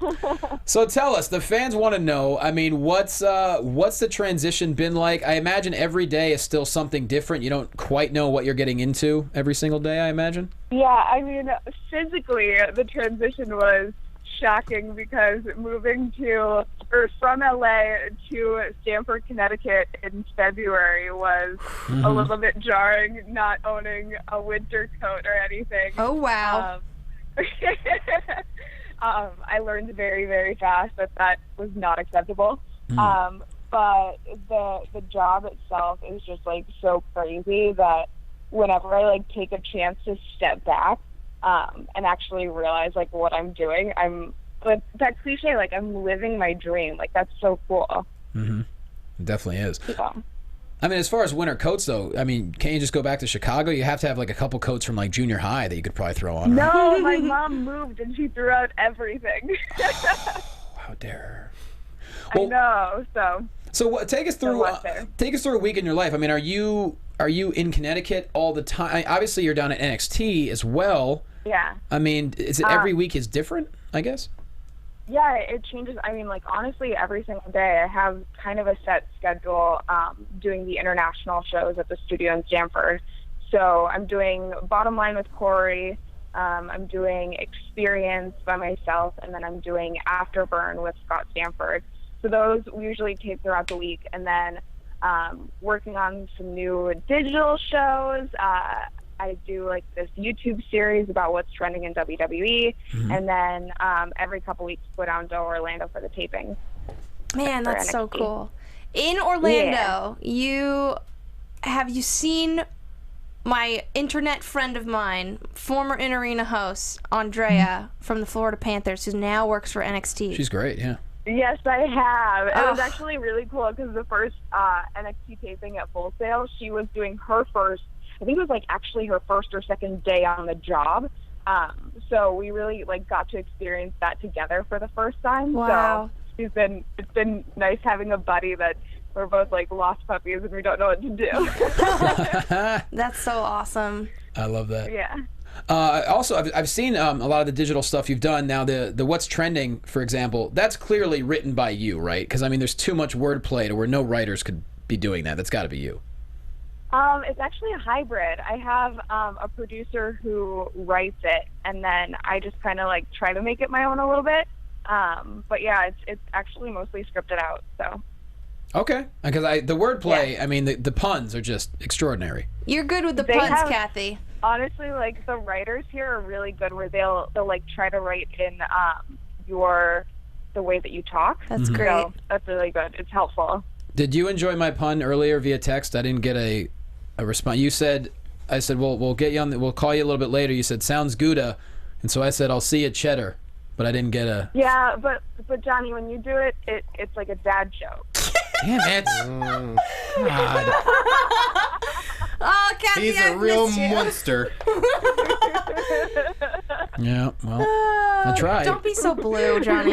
So tell us, the fans want to know. I mean, what's the transition been like? I imagine every day is still something different. You don't quite know what you're getting into every single day, I imagine. Yeah, I mean, physically, the transition was shocking because moving from LA to Stamford, Connecticut in February was a little bit jarring, not owning a winter coat or anything. Oh, wow. I learned very, very fast that was not acceptable. But the job itself is just, like, so crazy that whenever I, like, take a chance to step back and actually realize, like, what I'm doing, but that cliche, like, I'm living my dream. Like, that's so cool. Mm-hmm. It definitely is. Yeah. I mean, as far as winter coats, though, I mean, can't you just go back to Chicago? You have to have, like, a couple coats from, like, junior high that you could probably throw on. No, my mom moved and she threw out everything. How dare her. I know, so. So take us through a week in your life. I mean, are you in Connecticut all the time? Obviously, you're down at NXT as well. Yeah. I mean, is it every week is different, I guess? Yeah, it changes. I mean, like, honestly, every single day I have kind of a set schedule doing the international shows at the studio in Stamford. So I'm doing Bottom Line with Corey, I'm doing Experience by myself, and then I'm doing Afterburn with Scott Stamford. So those we usually tape throughout the week, and then working on some new digital shows. I do, like, this YouTube series about what's trending in WWE, and then every couple weeks go down to Orlando for the taping. Man, that's so cool. In Orlando, have you seen my internet friend of mine, former In-Arena host, Andrea from the Florida Panthers, who now works for NXT? She's great, yeah. Yes, I have. It was actually really cool because the first NXT taping at Full Sail, she was doing her first, I think it was, like, actually her first or second day on the job. So we really, like, got to experience that together for the first time. Wow. So it's been nice having a buddy that we're both, like, lost puppies and we don't know what to do. That's so awesome. I love that. Yeah. Also, I've seen a lot of the digital stuff you've done. Now, the What's Trending, for example, that's clearly written by you, right? Because, I mean, there's too much wordplay to where no writers could be doing that. That's got to be you. It's actually a hybrid. I have a producer who writes it, and then I just kind of, like, try to make it my own a little bit. But yeah, it's actually mostly scripted out. So. Okay, because the wordplay, I mean, the puns are just extraordinary. You're good with the puns, Cathy. Honestly, like, the writers here are really good, where they'll like try to write in the way that you talk. That's great. So that's really good. It's helpful. Did you enjoy my pun earlier via text? I didn't get a response. You said, I said, well, we'll get you on. We'll call you a little bit later. You said, sounds Gouda, and so I said, I'll see you cheddar, but I didn't get a. Yeah, but Johnny, when you do it, it's like a dad joke. Damn it! God. Oh, Cathy, he's a real monster. Yeah, well, I tried. Don't be so blue, Johnny.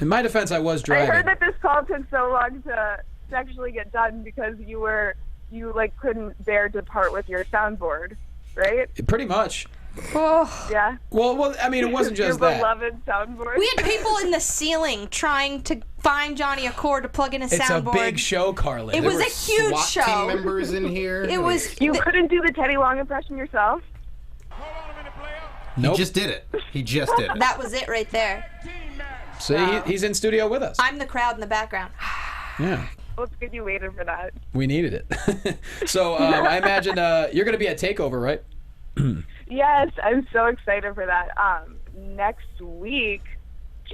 In my defense, I was driving. I heard that this call took so long to actually get done because you like couldn't bear to part with your soundboard, right? Pretty much. Oh. Yeah. Well, I mean, it wasn't just your that. beloved soundboard. We had people in the ceiling trying to find Johnny a cord to plug in his soundboard. It's a big show, Carlin. It was a huge SWAT show. team members in here. It was. You couldn't do the Teddy Long impression yourself? Nope. He just did it. He just did it. That was it right there. See, he's in studio with us. I'm the crowd in the background. Yeah. Well, it's good you waited for that. We needed it. So I imagine you're going to be at TakeOver, right? Yes, I'm so excited for that. Next week,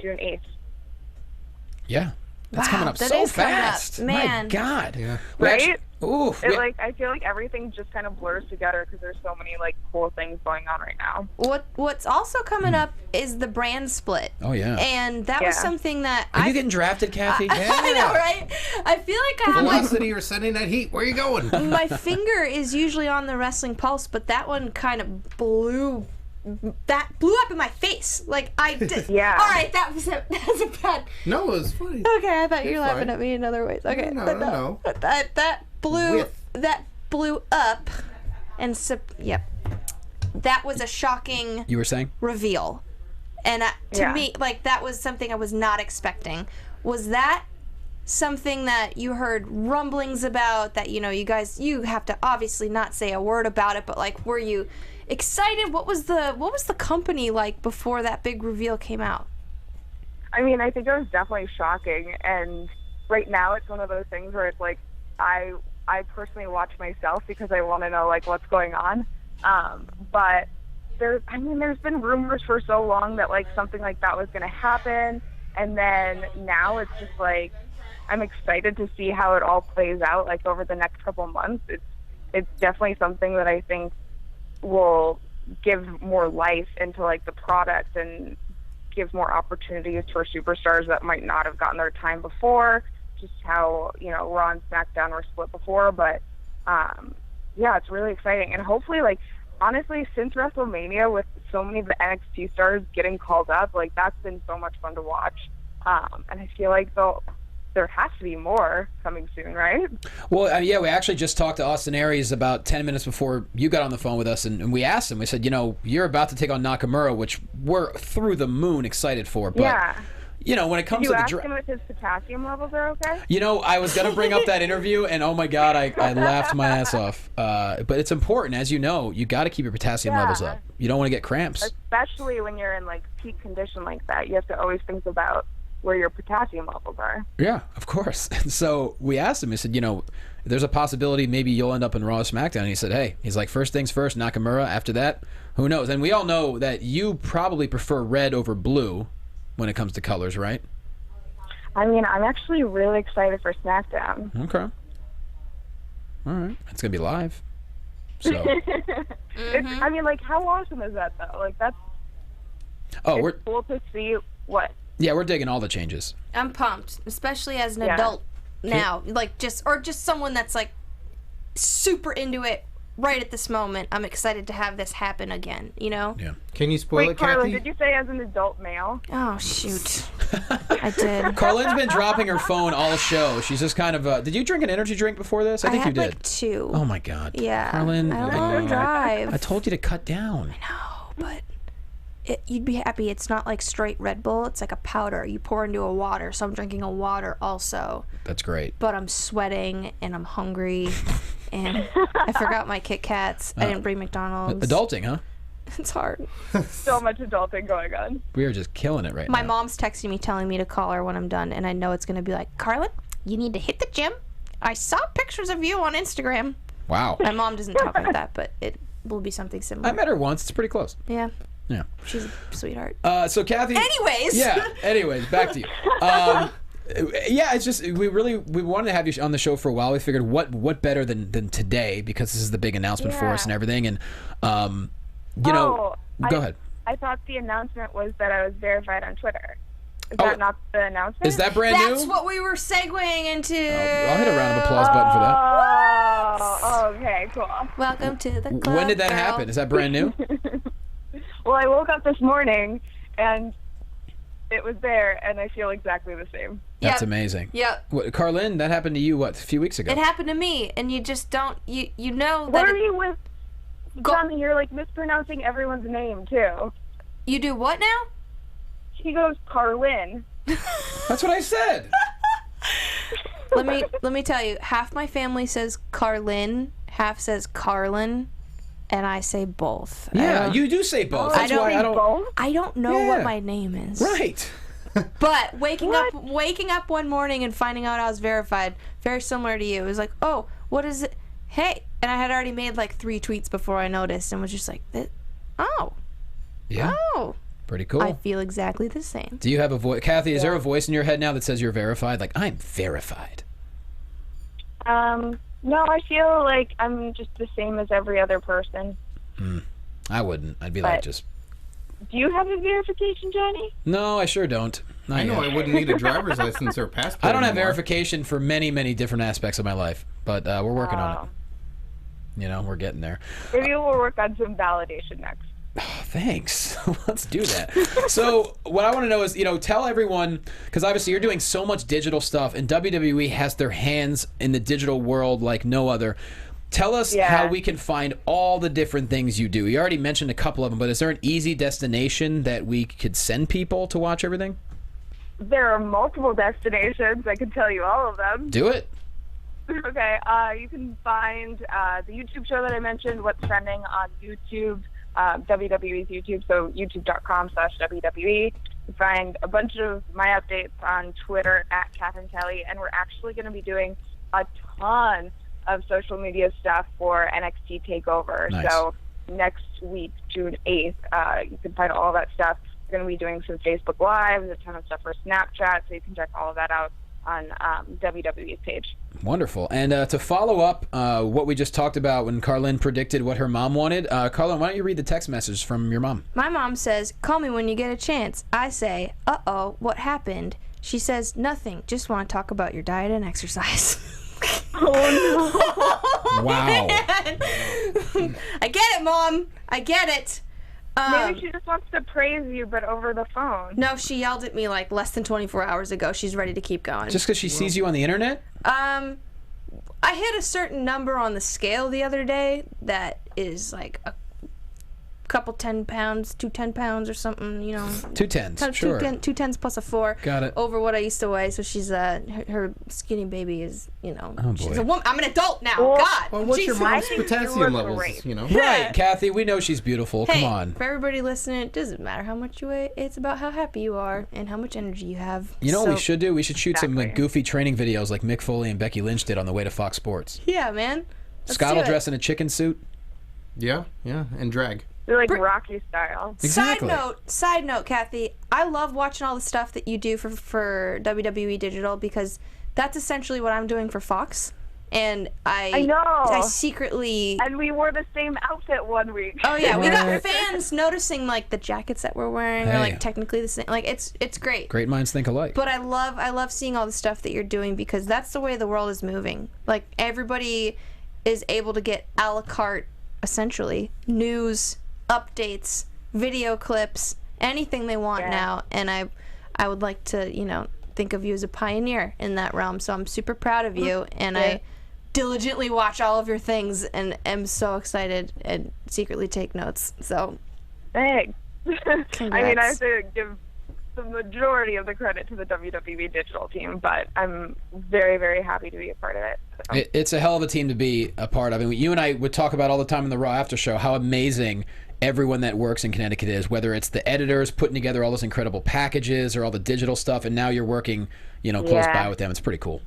June 8th. Yeah. That's coming up that so is coming up. fast. Man. My God. Yeah. Right? Oof. I feel like everything just kind of blurs together because there's so many, like, cool things going on right now. What's also coming up is the brand split. Oh, yeah. And that was something that Are you getting drafted, Cathy? I know, right? I feel like I have Velocity or Sunday Night Heat. Where are you going? my finger is usually on the Wrestling Pulse, but that one kind of blew that blew up in my face. Like, I did. Yeah. All right, that was a bad. No, it was funny. Okay, I thought you were It's laughing fine. at me in other ways. Okay, No. That blew up, and yep. That was a shocking You were saying? reveal, and to me, like, that was something I was not expecting. Was that something that you heard rumblings about? That you have to obviously not say a word about it, but like, were you excited? What was the company like before that big reveal came out? I mean, I think it was definitely shocking, and right now it's one of those things where it's like I personally watch myself because I want to know like what's going on. But there's been rumors for so long that like something like that was going to happen, and then now it's just like I'm excited to see how it all plays out like over the next couple months. It's definitely something that I think will give more life into like the product and give more opportunities for superstars that might not have gotten their time before, just how Raw and SmackDown were split before. But yeah, it's really exciting, and hopefully, like, honestly, since WrestleMania, with so many of the NXT stars getting called up, like, that's been so much fun to watch, and I feel like there has to be more coming soon, right? Well, yeah, we actually just talked to Austin Aries about 10 minutes before you got on the phone with us, and we asked him, we said, you're about to take on Nakamura, which we're through the moon excited for, but, when it comes to the Did you ask him if his potassium levels are okay? I was going to bring up that interview, and oh my God, I laughed my ass off. But it's important, as you know, you got to keep your potassium levels up. You don't want to get cramps. Especially when you're in, like, peak condition like that. You have to always think about where your potassium levels are. Yeah, of course. And so we asked him, we said, there's a possibility maybe you'll end up in Raw or SmackDown. And he said, hey, he's like, first things first, Nakamura. After that, who knows? And we all know that you probably prefer red over blue when it comes to colors, right? I mean, I'm actually really excited for SmackDown. Okay. All right. It's going to be live. So. I mean, like, how awesome is that, though? Like, that's it's cool to see what. Yeah, we're digging all the changes. I'm pumped, especially as an adult now. Like, just someone that's, like, super into it right at this moment. I'm excited to have this happen again, Yeah. Can you spoil it, Cathy? Carlin, did you say as an adult male? Oh, shoot. I did. Carlin's been dropping her phone all show. She's just kind of, did you drink an energy drink before this? I think you did. Like 2. Oh, my God. Yeah. Carlin. I don't want to drive. I told you to cut down. I know, but you'd be happy. It's not like straight Red Bull. It's like a powder. You pour into a water. So I'm drinking a water also. That's great. But I'm sweating and I'm hungry. And I forgot my Kit Kats. I didn't bring McDonald's. Adulting, huh? It's hard. So much adulting going on. We are just killing it right now. My mom's texting me telling me to call her when I'm done. And I know it's going to be like, Carlin, you need to hit the gym. I saw pictures of you on Instagram. Wow. My mom doesn't talk like that, but it will be something similar. I met her once. It's pretty close. Yeah. Yeah. She's a sweetheart. So Cathy. Anyways. Yeah. Anyways, back to you. Yeah, it's just we wanted to have you on the show for a while. We figured what better than today, because this is the big announcement for us and everything. And go ahead. I thought the announcement was that I was verified on Twitter. Is that not the announcement? Is that brand new? That's what we were segueing into. I'll hit a round of applause button for that. Oh, okay, cool. Welcome to the club. When did that happen? Is that brand new? Well, I woke up this morning and it was there, and I feel exactly the same. That's amazing. Yep. Carlin, that happened to you, a few weeks ago? It happened to me, and you just don't, you know that. What are you with? Johnny, you're like mispronouncing everyone's name, too. You do what now? He goes Carlin. That's what I said. Let me tell you, half my family says Carlin, half says Carlin, and I say both. Yeah, you do say both. That's why I don't know what my name is. Right. But waking up one morning and finding out I was verified, very similar to you. It was like, oh, what is it? Hey, and I had already made like 3 tweets before I noticed, and was just like, oh, yeah, oh, pretty cool. I feel exactly the same. Do you have a voice, Cathy? Is there a voice in your head now that says you're verified? Like, I'm verified. No, I feel like I'm just the same as every other person. I wouldn't. I'd be like, just. Do you have a verification, Johnny? No, I sure don't. I know I wouldn't need a driver's license or passport. I don't have anymore. verification for many, many different aspects of my life, but we're working on it. You know, we're getting there. Maybe we'll work on some validation next. Thanks. Let's do that. So what I want to know is, tell everyone, because obviously you're doing so much digital stuff, and WWE has their hands in the digital world like no other. Tell us how we can find all the different things you do. You already mentioned a couple of them, but is there an easy destination that we could send people to watch everything? There are multiple destinations. I can tell you all of them. Do it. Okay. You can find the YouTube show that I mentioned, What's Trending, on YouTube. WWE's YouTube, so youtube.com/WWE. You find a bunch of my updates on Twitter at Cathy Kelley, and we're actually going to be doing a ton of social media stuff for NXT TakeOver. Nice. So next week, June 8th, you can find all that stuff. We're going to be doing some Facebook Lives, a ton of stuff for Snapchat, so you can check all of that out on WWE's page. Wonderful. And to follow up what we just talked about when Carlin predicted what her mom wanted, Carlin, why don't you read the text message from your mom? My mom says, "Call me when you get a chance." I say, "Uh-oh, what happened?" She says, "Nothing, just want to talk about your diet and exercise." Oh, no. Wow. I get it, Mom. I get it. Maybe she just wants to praise you, but over the phone. No, she yelled at me like less than 24 hours ago. She's ready to keep going. Just because she sees you on the internet? I hit a certain number on the scale the other day that is like a couple 10 pounds, 2 10 pounds or something, 2 tens, sure. 2 tens plus a 4. Got it. Over what I used to weigh. So she's her skinny baby is, Oh, she's boy. a woman. I'm an adult now. Well, God. Well, what's your Jesus. mom's I think you potassium look levels? great. Right, Cathy, we know she's beautiful. Hey, Come on. for everybody listening, it doesn't matter how much you weigh. It's about how happy you are and how much energy you have. You know what we should do? We should shoot some Exactly. goofy training videos like Mick Foley and Becky Lynch did on the way to Fox Sports. Yeah, man. Let's Scott do will it. dress in a chicken suit. Yeah, and drag. They're like Rocky style. Exactly. Side note, Cathy, I love watching all the stuff that you do for WWE Digital because that's essentially what I'm doing for Fox. And I know. I secretly. And we wore the same outfit one week. Oh yeah, we got fans noticing like the jackets that we're wearing are Hey. like technically the same. Like it's great. Great minds think alike. But I love seeing all the stuff that you're doing because that's the way the world is moving. Like everybody is able to get a la carte, essentially, news, updates, video clips, anything they want now. And I would like to, think of you as a pioneer in that realm. So I'm super proud of you, and I diligently watch all of your things and am so excited and secretly take notes. So Thanks. I mean, Congrats. I have to give the majority of the credit to the WWE Digital team, but I'm very, very happy to be a part of it. So. It's a hell of a team to be a part of. I mean, you and I would talk about all the time in the Raw After Show how amazing everyone that works in Connecticut is, whether it's the editors putting together all those incredible packages or all the digital stuff, and now you're working, close by with them. It's pretty cool.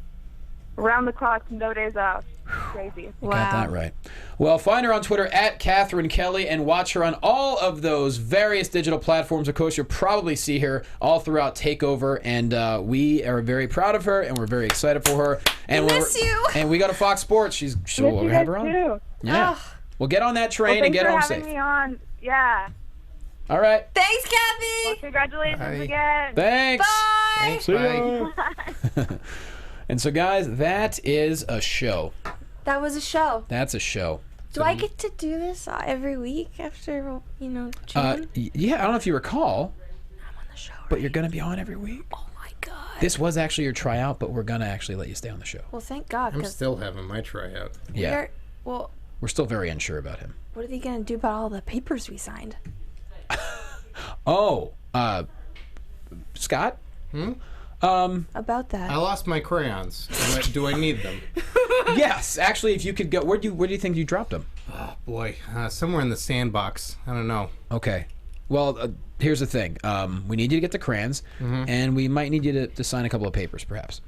Around the clock, no days off. Crazy. You got that right. Well, find her on Twitter at Catherine Kelley and watch her on all of those various digital platforms. Of course, you'll probably see her all throughout TakeOver, and we are very proud of her, and we're very excited for her. And Miss you. And we go to Fox Sports. We'll have her on. Too. Yeah. Ugh. We'll get on that train and get home Thanks for safe. having me on. Yeah. All right. Thanks, Cathy. Well, congratulations Bye. again. Thanks. Bye. Thanks, See bye. ya. And so, guys, that is a show. That was a show. That's a show. Do I get to do this every week after, June? Yeah, I don't know if you recall, I'm on the show. but you're going to be on every week. Oh my God. This was actually your tryout, but we're going to actually let you stay on the show. Well, thank God. I'm 'cause still having my tryout. Yeah. Well, We're still very unsure about him. what are they going to do about all the papers we signed? Oh, Scott? About that. I lost my crayons. Do I need them? Yes, actually, if you could go, where do you think you dropped them? Oh, boy. Somewhere in the sandbox. I don't know. Okay. Well, here's the thing. We need you to get the crayons, and we might need you to sign a couple of papers, perhaps.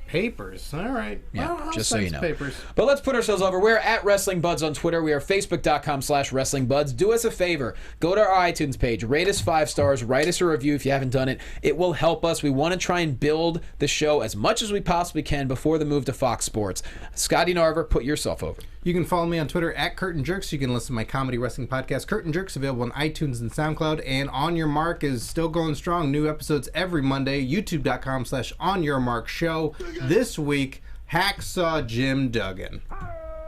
Papers. All right. Yeah, Well, I'll just so sign you some know. Papers. But let's put ourselves over. We're at Wrestling Buds on Twitter. We are Facebook.com/WrestlingBuds. Do us a favor. Go to our iTunes page. Rate us 5 stars. Write us a review if you haven't done it. It will help us. We want to try and build the show as much as we possibly can before the move to Fox Sports. Scotty Narver, put yourself over. You can follow me on Twitter at Curtain Jerks. You can listen to my comedy wrestling podcast, Curtain Jerks, available on iTunes and SoundCloud. And On Your Mark is still going strong. New episodes every Monday. YouTube.com/OnYourMarkShow. This week, Hacksaw Jim Duggan.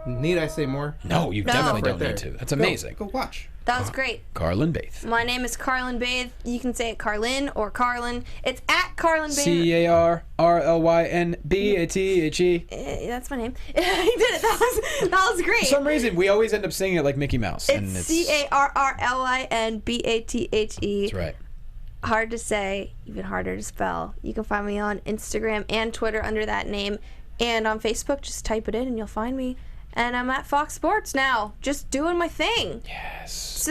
Need I say more? No, you definitely Right don't there. need to. That's amazing. Go watch. That was great. Carlin Baith. My name is Carlin Baith. You can say it Carlin or Carlin. It's at Carlin Baith. CarRLynBathe. That's my name. I did it. That was great. For some reason, we always end up singing it like Mickey Mouse. It's CarRLynBathe. That's right. Hard to say, even harder to spell. You can find me on Instagram and Twitter under that name. And on Facebook, just type it in and you'll find me. And I'm at Fox Sports now, just doing my thing. Yes.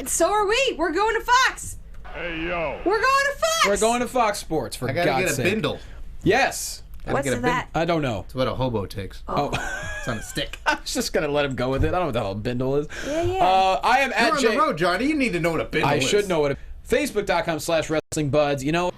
So are we. We're going to Fox. Hey, yo. We're going to Fox. We're going to Fox Sports, for God's sake. I gotta get a bindle. Yes. What's that? I don't know. It's what a hobo takes. Oh. It's on a stick. I was just going to let him go with it. I don't know what the hell a bindle is. Yeah. I am You're on the road, Johnny. You need to know what a bindle is. I should know what Facebook.com/WrestlingBuds. You know,